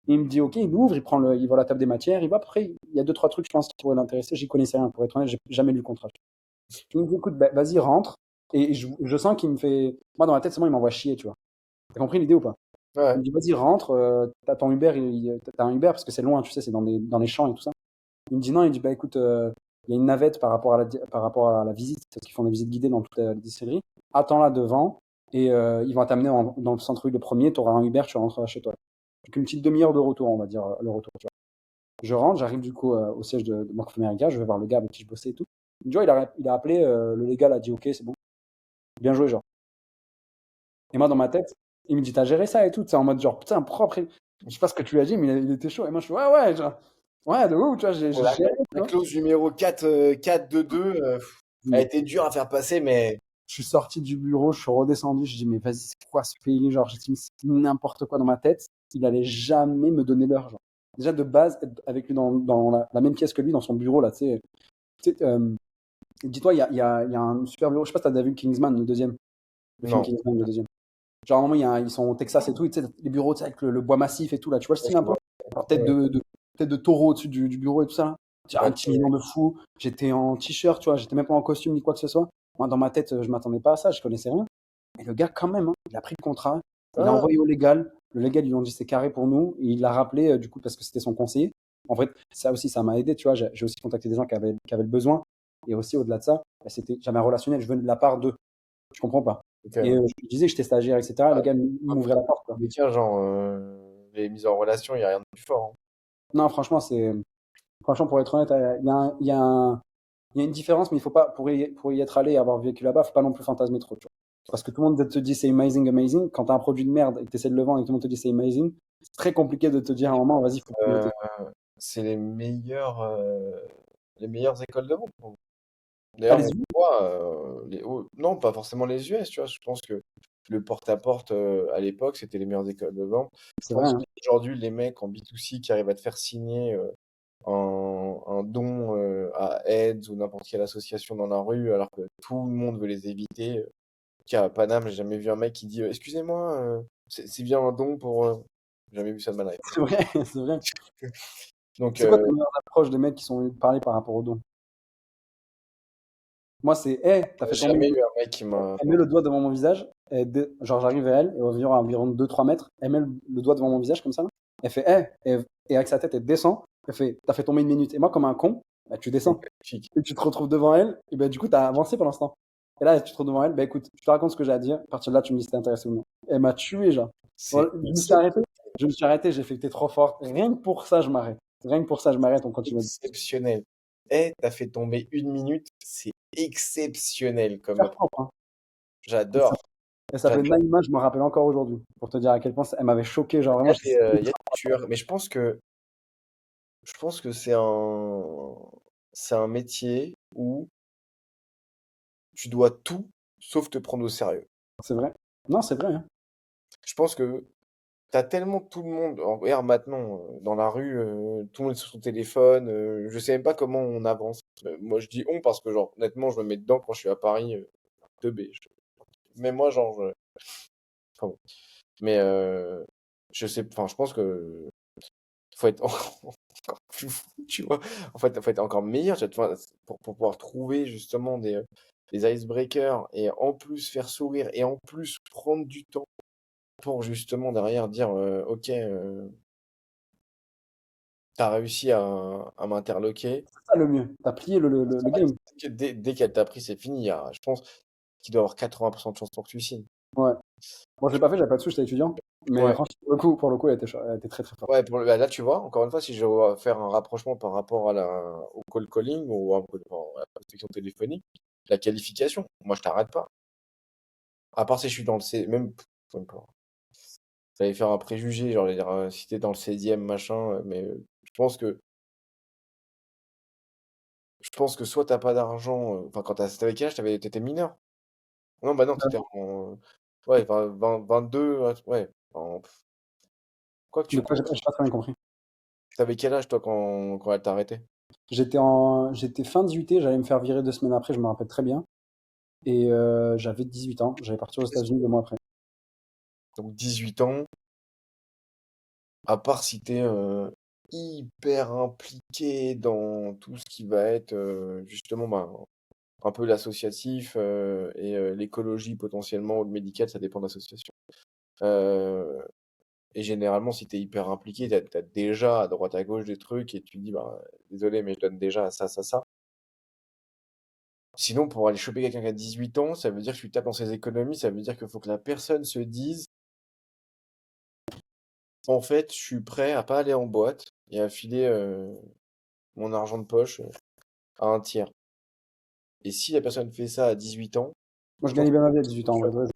Et il me dit, ok, il ouvre, il voit la table des matières. Il va après, il y a deux, trois trucs, je pense, qui pourraient l'intéresser. J'y connaissais rien. Pour être honnête, j'ai jamais lu le contrat. Il me dit, écoute, bah, vas-y, rentre. Et je sens qu'il me fait. Moi, dans ma tête, c'est bon, il m'envoie chier, tu vois. T'as compris l'idée ou pas? Il ouais, me dit, vas-y, rentre, t'as ton Uber, t'as un Uber parce que c'est loin, tu sais, c'est dans les champs et tout ça. Il me dit non, il dit, bah écoute, il y a une navette par rapport à la visite, parce qu'ils font des visites guidées dans toute la distillerie. Attends-là devant, et ils vont t'amener dans le centre-ville le premier, tu auras un Uber, tu rentreras chez toi. Donc une petite demi-heure de retour, on va dire, le retour, tu vois. Je rentre, j'arrive du coup au siège de Bank of America, je vais voir le gars avec qui je bossais et tout. Tu vois, il a appelé, le légal a dit, ok, c'est bon, bien joué, genre. Et moi, dans ma tête, il me dit, t'as géré ça et tout, c'est en mode genre, putain, propre. Je sais pas ce que tu lui as dit, mais il était chaud. Et moi, je suis, ouais, ouais, genre, ouais, de ouf, tu vois, j'ai la, géré, tu la vois. clause numéro 4, 422, elle a été dure à faire passer, mais Je suis sorti du bureau, je suis redescendu, je dis, mais vas-y, c'est quoi ce pays? Genre, j'ai dit, mais c'est n'importe quoi dans ma tête. Il allait jamais me donner l'heure, genre. Déjà, de base, être avec lui dans la même pièce que lui, dans son bureau, là, tu sais. Dis-toi, il y a un super bureau. Je sais pas si t'as déjà vu Kingsman, le deuxième. Le film non. Kingsman, le deuxième. Genre, à un moment, ils sont au Texas et tout, et tu sais, les bureaux, tu sais, avec le bois massif et tout, là, tu vois le Ouais, style je un peu? vois. Alors, Ouais, tête de taureau au-dessus du bureau et tout ça, là. Tu as ouais, intimidant de fou. J'étais en t-shirt, tu vois, j'étais même pas en costume ni quoi que ce soit. Moi, dans ma tête, je m'attendais pas à ça, je connaissais rien. Et le gars, quand même, hein, il a pris le contrat, il a ah, envoyé au légal. Le légal, ils lui ont dit c'est carré pour nous, et il l'a rappelé, du coup, parce que c'était son conseiller. En fait, ça aussi, ça m'a aidé, tu vois. J'ai aussi contacté des gens qui avaient le besoin. Et aussi, au-delà de ça, bah, j'avais un relationnel, je venais de la part d'eux. Je comprends pas. ok, Et ouais. je lui disais que j'étais stagiaire, etc. Le Ah, gars m'ouvrait la porte, quoi. mais tiens, genre, les mises en relation, il n'y a rien de plus fort, hein. Non, franchement, pour être honnête, il y a une différence, mais il faut pas, pour y être allé et avoir vécu là-bas, faut pas non plus fantasmer trop, tu vois. Parce que tout le monde te dit c'est amazing, amazing. Quand tu as un produit de merde et que tu essaies de le vendre et que tout le monde te dit c'est amazing, c'est très compliqué de te dire à un moment, vas-y, faut piloter. Euh, c'est les meilleures écoles de vente. Ah, D'ailleurs, les on yeux, voit, non, pas forcément les US, tu vois. Je pense que le porte-à-porte, à l'époque, c'était les meilleures écoles de vente. Je c'est vrai, pense hein. qu'aujourd'hui, les mecs en B2C qui arrivent à te faire signer un don à AIDS ou n'importe quelle association dans la rue, alors que tout le monde veut les éviter. À Paname, j'ai jamais vu un mec qui dit excusez-moi, c'est bien un don pour. J'ai jamais vu ça de ma life. C'est vrai, c'est vrai. Donc, C'est quoi tes meilleures approches des mecs qui sont parlés par rapport au don? Moi, c'est, hé, t'as fait tomber jamais eu un mec qui m'a. elle met le doigt devant mon visage, genre j'arrive vers elle, et au à environ 2-3 mètres, elle met le doigt devant mon visage comme ça, là. Elle fait, et avec sa tête, elle descend, elle fait, t'as fait tomber une minute. Et moi, comme un con, bah, tu descends. Magnifique. Et tu te retrouves devant elle, et bah, du coup, t'as avancé pour l'instant. Et là, tu te retrouves devant elle, bah écoute, je te raconte ce que j'ai à dire, à partir de là, tu me dis si t'es intéressé ou non. Elle m'a tué, genre. C'est Voilà, je me suis arrêté, j'ai fait que t'es trop forte. Rien que pour ça, je m'arrête. Rien que pour ça, je m'arrête, on continue. exceptionnel. Eh, t'as fait tomber une minute, c'est exceptionnel comme. Faire propre, hein. J'adore. Elle s'appelait J'adore. Naïma, je me rappelle encore aujourd'hui. Pour te dire à quel point elle m'avait choqué. Genre vraiment, Il y a des tueurs, mais je pense que c'est un métier où tu dois tout sauf te prendre au sérieux. c'est vrai. Non, c'est vrai, hein. Je pense que t'as tellement tout le monde. Regarde maintenant, dans la rue, tout le monde est sur son téléphone. Je sais même pas comment on avance. Moi, je dis on parce que, genre, honnêtement, je me mets dedans quand je suis à Paris, 2B. Mais moi, genre, enfin bon. Mais je sais, enfin, je pense que faut être encore plus fou, tu vois. En fait, faut être encore meilleur, tu vois, pour pouvoir trouver justement des icebreakers et en plus faire sourire et en plus prendre du temps pour justement derrière dire ok, t'as réussi à m'interloquer. C'est ça le mieux. T'as plié le game. Dès qu'elle t'a pris, c'est fini. Je pense qu'il doit y avoir 80% de chances pour que tu signes. Ouais. Bon, je l'ai pas fait, j'avais pas de sous, j'étais étudiant. Mais Ouais. franchement, pour le coup, elle était très très forte. Ouais, bah, là, tu vois, encore une fois, si je dois faire un rapprochement par rapport au call calling ou à la prospection téléphonique, la qualification, moi, je t'arrête pas. À part si je suis dans le C, même pas. Ça allait faire un préjugé, genre, dire, si t'es dans le 16e, machin, mais je pense que soit t'as pas d'argent, enfin, t'avais quel âge? T'étais mineur? Non, bah non, t'étais ouais, 22, ouais. Quoi que De tu quoi comptes. j'ai pas très bien compris. T'avais quel âge, toi, quand elle t'a arrêté? J'étais fin 18, j'allais me faire virer 2 semaines après, je me rappelle très bien. Et j'avais 18 ans, j'allais partir aux États-Unis 2 mois après. Donc 18 ans, à part si t'es hyper impliqué dans tout ce qui va être justement bah, un peu l'associatif et l'écologie potentiellement ou le médical, ça dépend de l'association. Euh, et généralement, si t'es hyper impliqué, t'as déjà à droite à gauche des trucs et tu te dis bah désolé mais je donne déjà à ça, ça, ça. Sinon, pour aller choper quelqu'un qui a 18 ans, ça veut dire que tu tapes dans ses économies, ça veut dire qu'il faut que la personne se dise en fait, je suis prêt à pas aller en boîte et à filer mon argent de poche à un tiers. Et si la personne fait ça à 18 ans, Moi, je je pense gagnais que bien ma vie à 18 ans, en tu vrai, ouais,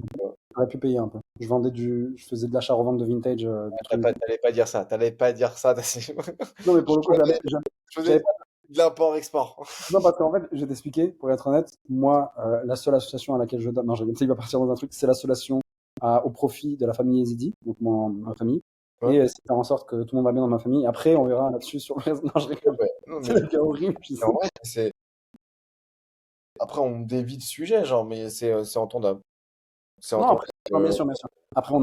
j'aurais pu payer un peu. Je faisais de l'achat-revente de vintage, de trucs. t'allais pas dire ça. T'allais pas dire ça. Non, mais pour Je le coup, je faisais j'avais de l'import-export. non, parce qu'en fait, je vais t'expliquer, pour être honnête, moi, la seule association à laquelle je donne, non, j'ai il va partir dans un truc, c'est l'association au profit de la famille Yazidi, donc ma famille, Ouais. et c'est faire en sorte que tout le monde va bien dans ma famille. Après, on verra là-dessus sur le reste. Non, je rigole. Ouais, non, C'est mais le cas horrible, je sais. en vrai, après, on dévie le sujet, genre, mais c'est entendable. C'est Non, entendable. après, non, bien sûr, bien sûr. Après,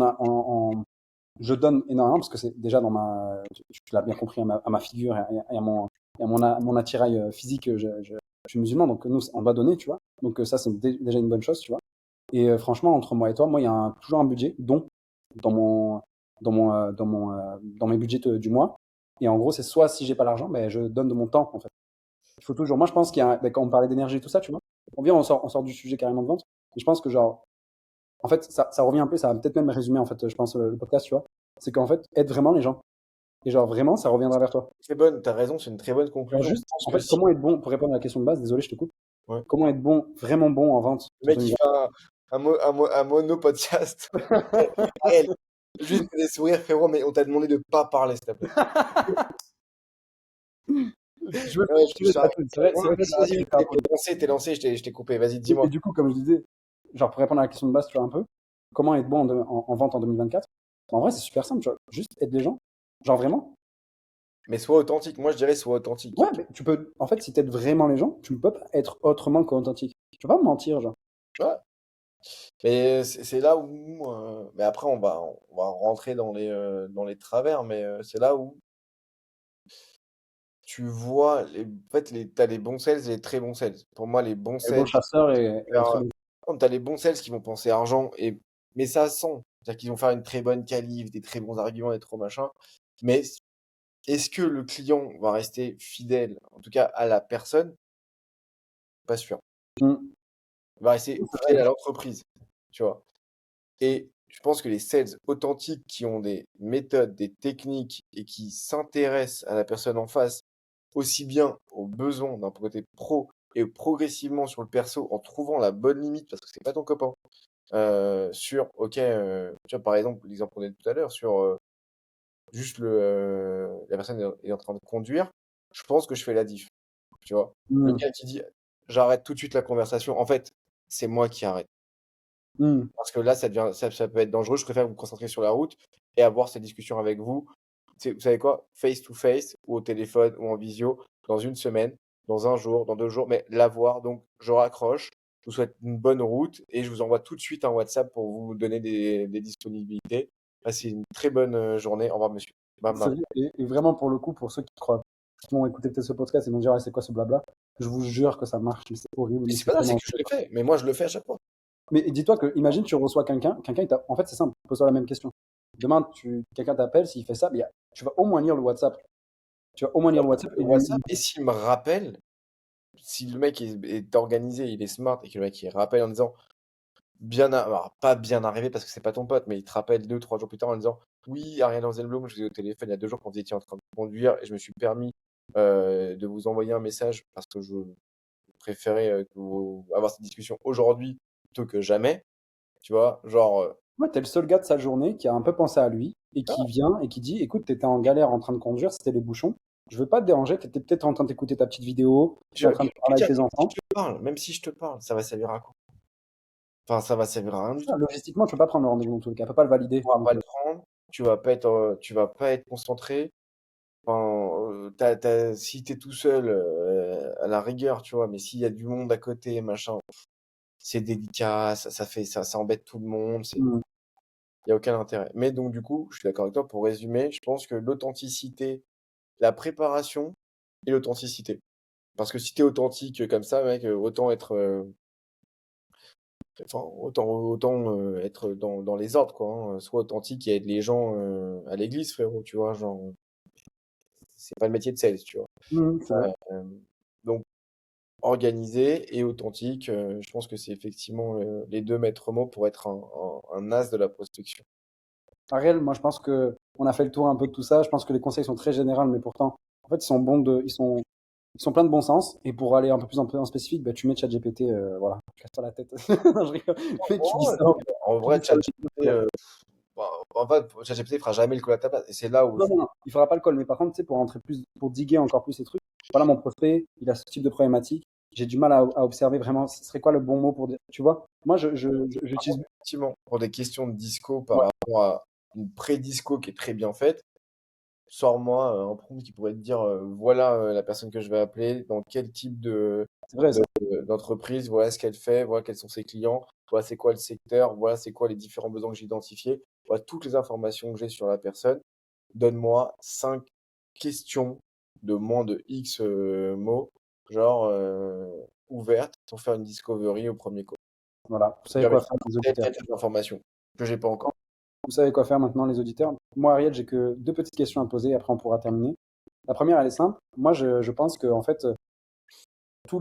je donne énormément parce que c'est déjà dans tu l'as bien compris, à ma figure et à mon attirail physique, je suis musulman, donc nous, on doit donner, tu vois. Donc ça, c'est déjà une bonne chose, tu vois. Et franchement, entre moi et toi, moi, il y a toujours un budget, dont dans dans mes budgets du mois. Et en gros, c'est soit si j'ai pas l'argent, ben, je donne de mon temps, en fait. Il faut toujours. Moi, je pense ben, quand on parlait d'énergie et tout ça, tu vois, on sort du sujet carrément de vente. Et je pense que genre, en fait, ça revient un peu, ça va peut-être même résumer, en fait, je pense, le podcast, tu vois. C'est qu'en fait, aide vraiment les gens. Et genre, vraiment, ça reviendra vers toi. C'est bonne, t'as raison, c'est une très bonne Alors conclusion. Je juste, pense en que fait, si comment être bon, pour répondre à la question de base, désolé, je te coupe. ouais. Comment être bon, vraiment bon en vente Le pour mec, il 2020. fait un mono-podcast. Réel. Juste des sourires, frérot, mais on t'a demandé de pas parler, s'il te plaît. Ouais, Je te laisse la tête. ouais, vas-y, t'es lancé, je t'ai coupé. Vas-y, Et dis-moi. du coup, comme je disais, genre pour répondre à la question de base, tu vois un peu, comment être bon en vente en 2024? En vrai, c'est super simple, tu vois. Juste aide les gens. Genre vraiment. Mais sois authentique. Moi, je dirais sois authentique. Ouais, mais tu peux. En fait, si t'aides vraiment les gens, tu ne peux pas être autrement qu'authentique. Tu peux pas mentir, genre. Ouais. Mais c'est là où. Mais après, on va rentrer dans les travers, mais c'est là où tu vois. En fait, t'as les bons sales et les très bons sales. Pour moi, les bons Le bon sales. chasseur et le très bon. Comme t'as les bons sales qui vont penser argent, mais ça sent. C'est-à-dire qu'ils vont faire une très bonne qualif, des très bons arguments, des trop machin. Mais est-ce que le client va rester fidèle, en tout cas à la personne? Pas sûr. Hmm. Il va rester C'est fidèle vrai. à l'entreprise, tu vois. Et je pense que les sales authentiques qui ont des méthodes, des techniques et qui s'intéressent à la personne en face, aussi bien aux besoins d'un côté pro et progressivement sur le perso en trouvant la bonne limite parce que c'est pas ton copain. sur, ok, tu vois, par exemple, l'exemple qu'on a tout à l'heure, sur juste la personne est en train de conduire, je pense que je fais la diff, tu vois. Le Hmm. gars qui dit, j'arrête tout de suite la conversation, en fait, c'est moi qui arrête. Hmm. Parce que là, ça peut être dangereux. Je préfère vous concentrer sur la route et avoir cette discussion avec vous. Vous savez quoi? Face to face ou au téléphone ou en visio dans une semaine, dans un jour, dans 2 jours, mais l'avoir. Donc, je raccroche. Je vous souhaite une bonne route et je vous envoie tout de suite un WhatsApp pour vous donner des disponibilités. Passez une très bonne journée. Au revoir, monsieur. Bam, C'est bam. vrai. Et vraiment, pour le coup, pour ceux qui croient, qui vont écouter peut-être ce podcast et vont dire, ah, c'est quoi ce blabla? Je vous jure que ça marche, mais c'est horrible, Mais mais c'est c'est pas ça, c'est tellement. que je le fais. Mais moi, je le fais à chaque fois. Mais dis-toi que, imagine, tu reçois quelqu'un, en fait, c'est simple, pose-toi la même question. Demain, quelqu'un t'appelle, s'il fait ça, tu vas au moins lire le WhatsApp. Tu vas au moins lire le WhatsApp Le et lui. WhatsApp, et s'il me rappelle, si le mec est organisé, il est smart et que le mec il rappelle en disant alors, pas bien arrivé parce que c'est pas ton pote, mais il te rappelle 2, 3 jours plus tard en disant oui, Ariel Rosenblum, je vous ai au téléphone il y a 2 jours quand vous étiez en train de conduire et je me suis permis de vous envoyer un message parce que je préférais avoir cette discussion aujourd'hui plutôt que jamais, tu vois, genre Moi, t'es le seul gars de sa journée qui a un peu pensé à lui et qui ah, vient et qui dit, écoute, t'étais en galère en train de conduire, c'était les bouchons. Je veux pas te déranger, t'étais peut-être en train d'écouter ta petite vidéo, t'étais en train de je veux parler avec dire, tes enfants. même si je te parle, ça va servir à quoi? Enfin, ça va servir à rien du Ça, tout. logistiquement, tu peux pas prendre le rendez-vous dans tous les cas, tu peux pas le valider. Tu pourras Donc, pas le prendre, tu vas pas être concentré. Enfin, si t'es tout seul, à la rigueur, tu vois, mais s'il y a du monde à côté, machin, c'est délicat, ça embête tout le monde, hmm. il y a aucun intérêt. Mais donc, du coup, je suis d'accord avec toi, pour résumer, je pense que l'authenticité, la préparation et l'authenticité. Parce que si t'es authentique comme ça, mec, autant être, être dans les ordres, quoi, hein. Sois authentique et aide les gens, à l'église, frérot, tu vois, genre, c'est pas le métier de sales, tu vois. C'est vrai. Euh, donc, organisé et authentique. Je pense que c'est effectivement les deux maîtres mots pour être un as de la prospection. Ariel, moi, je pense que on a fait le tour un peu de tout ça. Je pense que les conseils sont très généraux, mais pourtant, en fait, ils sont pleins de bon sens. Et pour aller un peu plus en spécifique, bah, tu mets ChatGPT, voilà, casse-toi la tête. Non, je rigole. Le mec qui dit Oh, ça, non, en qui dit vrai, ça, ChatGPT, bah, en fait, ChatGPT fera jamais le coup à ta place. Et c'est là où non, non, non, il fera pas le call. Mais par contre, tu sais, pour rentrer plus, pour diguer encore plus ces trucs, voilà, mon prospect, il a ce type de problématique. J'ai du mal à observer vraiment, ce serait quoi le bon mot pour dire, tu vois? Moi, j'utilise, effectivement, pour des questions de disco par ouais, rapport à une pré-disco qui est très bien faite, sors-moi un prompt qui pourrait te dire voilà la personne que je vais appeler, dans quel type c'est vrai, ça. d'entreprise, voilà ce qu'elle fait, voilà quels sont ses clients, voilà c'est quoi le secteur, voilà c'est quoi les différents besoins que j'ai identifiés, voilà toutes les informations que j'ai sur la personne. Donne-moi 5 questions de moins de X mots, genre ouvertes pour faire une discovery au premier call. Voilà. Vous savez Permet quoi faire, les auditeurs. peut-être cette information que j'ai pas encore. Vous savez quoi faire maintenant, les auditeurs. Moi, Ariel, j'ai que deux petites questions à te poser, après on pourra terminer. La première, elle est simple. Moi, je pense que, en fait, tous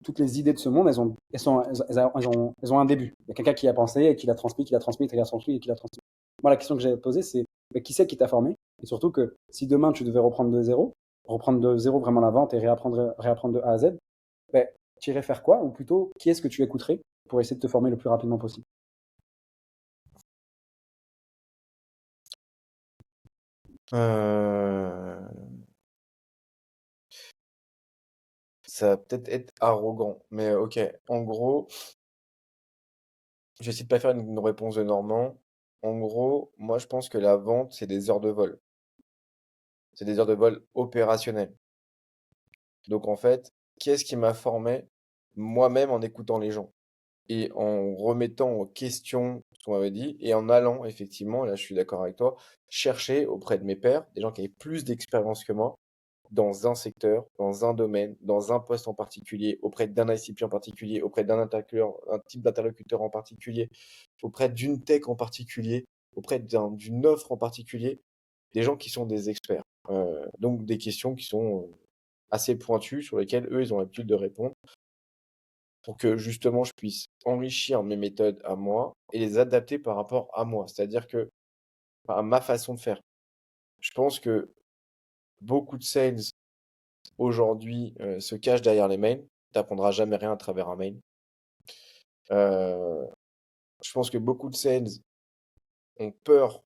toutes les idées de ce monde, elles ont un début. Il y a quelqu'un qui a pensé, et qui l'a transmis, qui l'a transmis, qui l'a transmis, et qui l'a transmis. Moi, la question que j'ai posée, c'est qui c'est qui t'a formé? Et surtout que si demain tu devais reprendre de zéro vraiment la vente et réapprendre de A à Z, ben, tu irais faire quoi? Ou plutôt, qui est-ce que tu écouterais pour essayer de te former le plus rapidement possible? Euh, Ça va peut-être être arrogant, mais ok. En gros, j'essaie de pas faire une réponse de Normand. En gros, moi je pense que la vente, c'est des heures de vol. C'est des heures de vol opérationnelles. Donc en fait, qu'est-ce qui m'a formé? Moi-même en écoutant les gens et en remettant en question ce qu'on m'avait dit et en allant effectivement, là je suis d'accord avec toi, chercher auprès de mes pairs, des gens qui avaient plus d'expérience que moi, dans un secteur, dans un domaine, dans un poste en particulier, auprès d'un ICP en particulier, auprès d'un interlocuteur, un type d'interlocuteur en particulier, auprès d'une tech en particulier, auprès d'une offre en particulier, des gens qui sont des experts. Donc des questions qui sont assez pointues sur lesquelles eux, ils ont l'habitude de répondre pour que justement je puisse enrichir mes méthodes à moi et les adapter par rapport à moi, c'est-à-dire que à ma façon de faire. Je pense que beaucoup de sales aujourd'hui se cachent derrière les mails. Tu n'apprendras jamais rien à travers un mail. Je pense que beaucoup de sales ont peur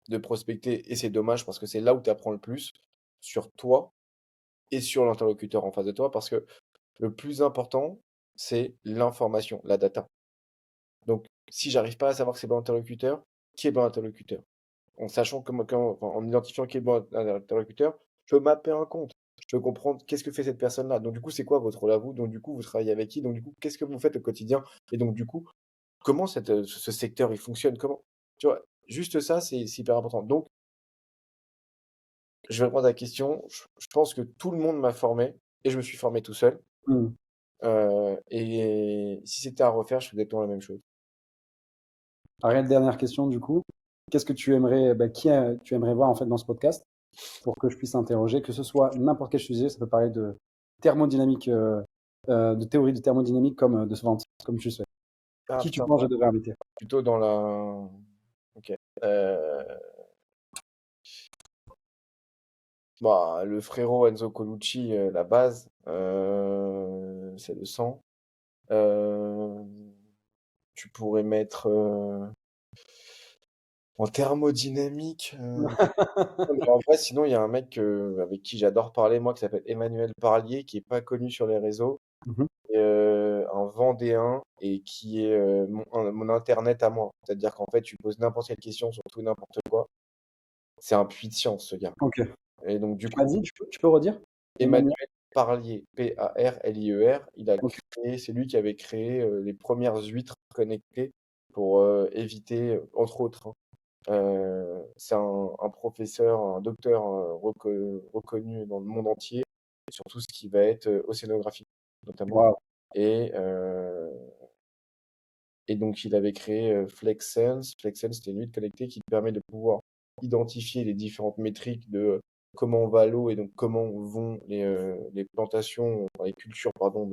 de prospecter et c'est dommage parce que c'est là où tu apprends le plus sur toi et sur l'interlocuteur en face de toi parce que le plus important, c'est l'information, la data. Donc, si j'arrive pas à savoir que c'est bon interlocuteur, qui est bon interlocuteur? En sachant en identifiant qui est bon interlocuteur, je peux mapper un compte. Je peux comprendre qu'est-ce que fait cette personne-là. Donc, du coup, c'est quoi votre rôle à vous? Donc, du coup, vous travaillez avec qui? Donc, du coup, qu'est-ce que vous faites au quotidien? Et donc, du coup, comment ce secteur il fonctionne? Comment? Tu vois, juste ça, c'est hyper important. Donc, je vais répondre à la question. Je pense que tout le monde m'a formé et je me suis formé tout seul. Hmm. Et si c'était à refaire, je ferais exactement la même chose. Ariel, dernière question du coup. Qu'est-ce que tu aimerais, tu aimerais voir en fait dans ce podcast pour que je puisse interroger, que ce soit n'importe quel sujet, ça peut parler de thermodynamique, de théorie de thermodynamique comme de ce vente, comme tu souhaites. Ah, Qui tu putain, penses que je devrais inviter? plutôt dans la. Ok. Bah, le frérot Enzo Colucci, la base, c'est le sang. Euh, Tu pourrais mettre en thermodynamique. Non, mais en vrai, sinon, il y a un mec avec qui j'adore parler, moi, qui s'appelle Emmanuel Parlier, qui est pas connu sur les réseaux, Mhm. et, un Vendéen, et qui est mon internet à moi. C'est-à-dire qu'en fait, tu poses n'importe quelle question sur tout et n'importe quoi. C'est un puits de science, ce gars. Ok. Et donc, du Tu m'as coup, dit, tu peux redire? Emmanuel Emmanuel? Parlier, P-A-R-L-I-E-R, Ok. c'est lui qui avait créé les premières huîtres connectées pour éviter, entre autres, hein. C'est un professeur, un docteur reconnu dans le monde entier sur tout ce qui va être océanographie, notamment. Wow. Et, euh, et donc, il avait créé FlexSense. FlexSense, c'était une huître connectée qui permet de pouvoir identifier les différentes métriques de comment va l'eau et donc comment vont les plantations, les cultures, pardon,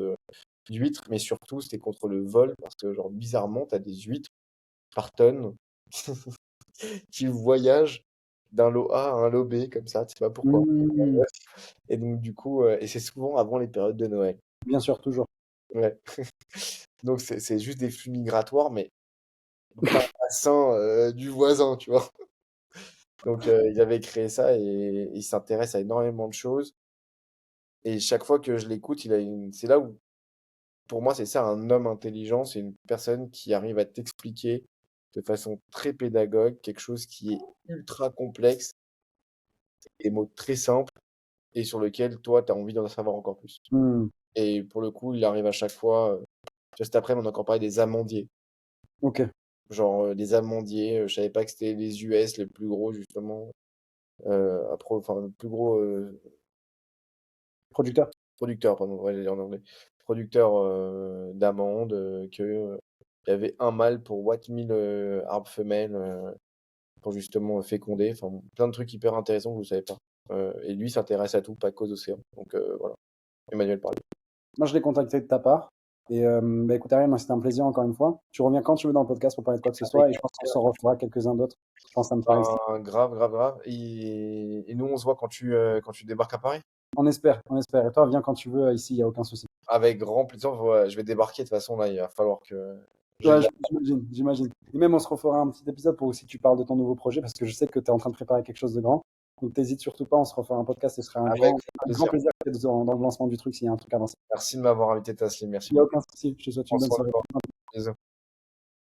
d'huîtres. Mais surtout, c'était contre le vol parce que, genre, bizarrement, tu as des huîtres par tonne qui voyagent d'un lot A à un lot B, comme ça, tu sais pas pourquoi. Hmm. Et donc, du coup, et c'est souvent avant les périodes de Noël. Bien sûr, toujours. Ouais. Donc, c'est juste des flux migratoires, mais d'un bassin du voisin, tu vois. Donc, ils avaient créé ça et il s'intéresse à énormément de choses. Et chaque fois que je l'écoute, c'est là où, pour moi, c'est ça, un homme intelligent, c'est une personne qui arrive à t'expliquer de façon très pédagogue quelque chose qui est ultra complexe, des mots très simples et sur lequel toi, tu as envie d'en savoir encore plus. Hmm. Et pour le coup, il arrive à chaque fois. Tu vois, cet après, on a encore parlé des amandiers. Ok. Genre, des amandiers, je savais pas que c'était les US les plus gros, justement. Enfin, le plus gros Producteur. producteur, pardon, ouais, j'allais dire en anglais. Producteur d'amandes, il y avait un mâle pour Watt 1000 arbres femelles pour justement féconder. Enfin, bon, plein de trucs hyper intéressants que vous ne savez pas. Et lui s'intéresse à tout, pas qu'aux océans. Donc voilà, Emmanuel parle. Moi, je l'ai contacté de ta part. Et écoute, Ariel, moi, c'était un plaisir encore une fois. Tu reviens quand tu veux dans le podcast pour parler de quoi que ce soit. Et je pense qu'on s'en refera quelques-uns d'autres. Je pense que ça me fera aussi. Ben, grave, grave, grave. Et nous, on se voit quand tu débarques à Paris. On espère, on espère. Et toi, viens quand tu veux. Ici, il n'y a aucun souci. Avec grand plaisir. Ouais, je vais débarquer de toute façon. Là, il va falloir que j'aille Ouais, là. j'imagine, j'imagine. Et même, on se refera un petit épisode pour aussi que tu parles de ton nouveau projet parce que je sais que tu es en train de préparer quelque chose de grand. Donc, t'hésites surtout pas. On se refera un podcast et ce sera Avec un grand plaisir. plaisir d'être dans le lancement du truc s'il y a un truc avancé. Merci de m'avoir invité, Taslim. Merci Il n'y a beaucoup. aucun souci. Je te souhaite On une se bonne voit soirée. encore. Bisous.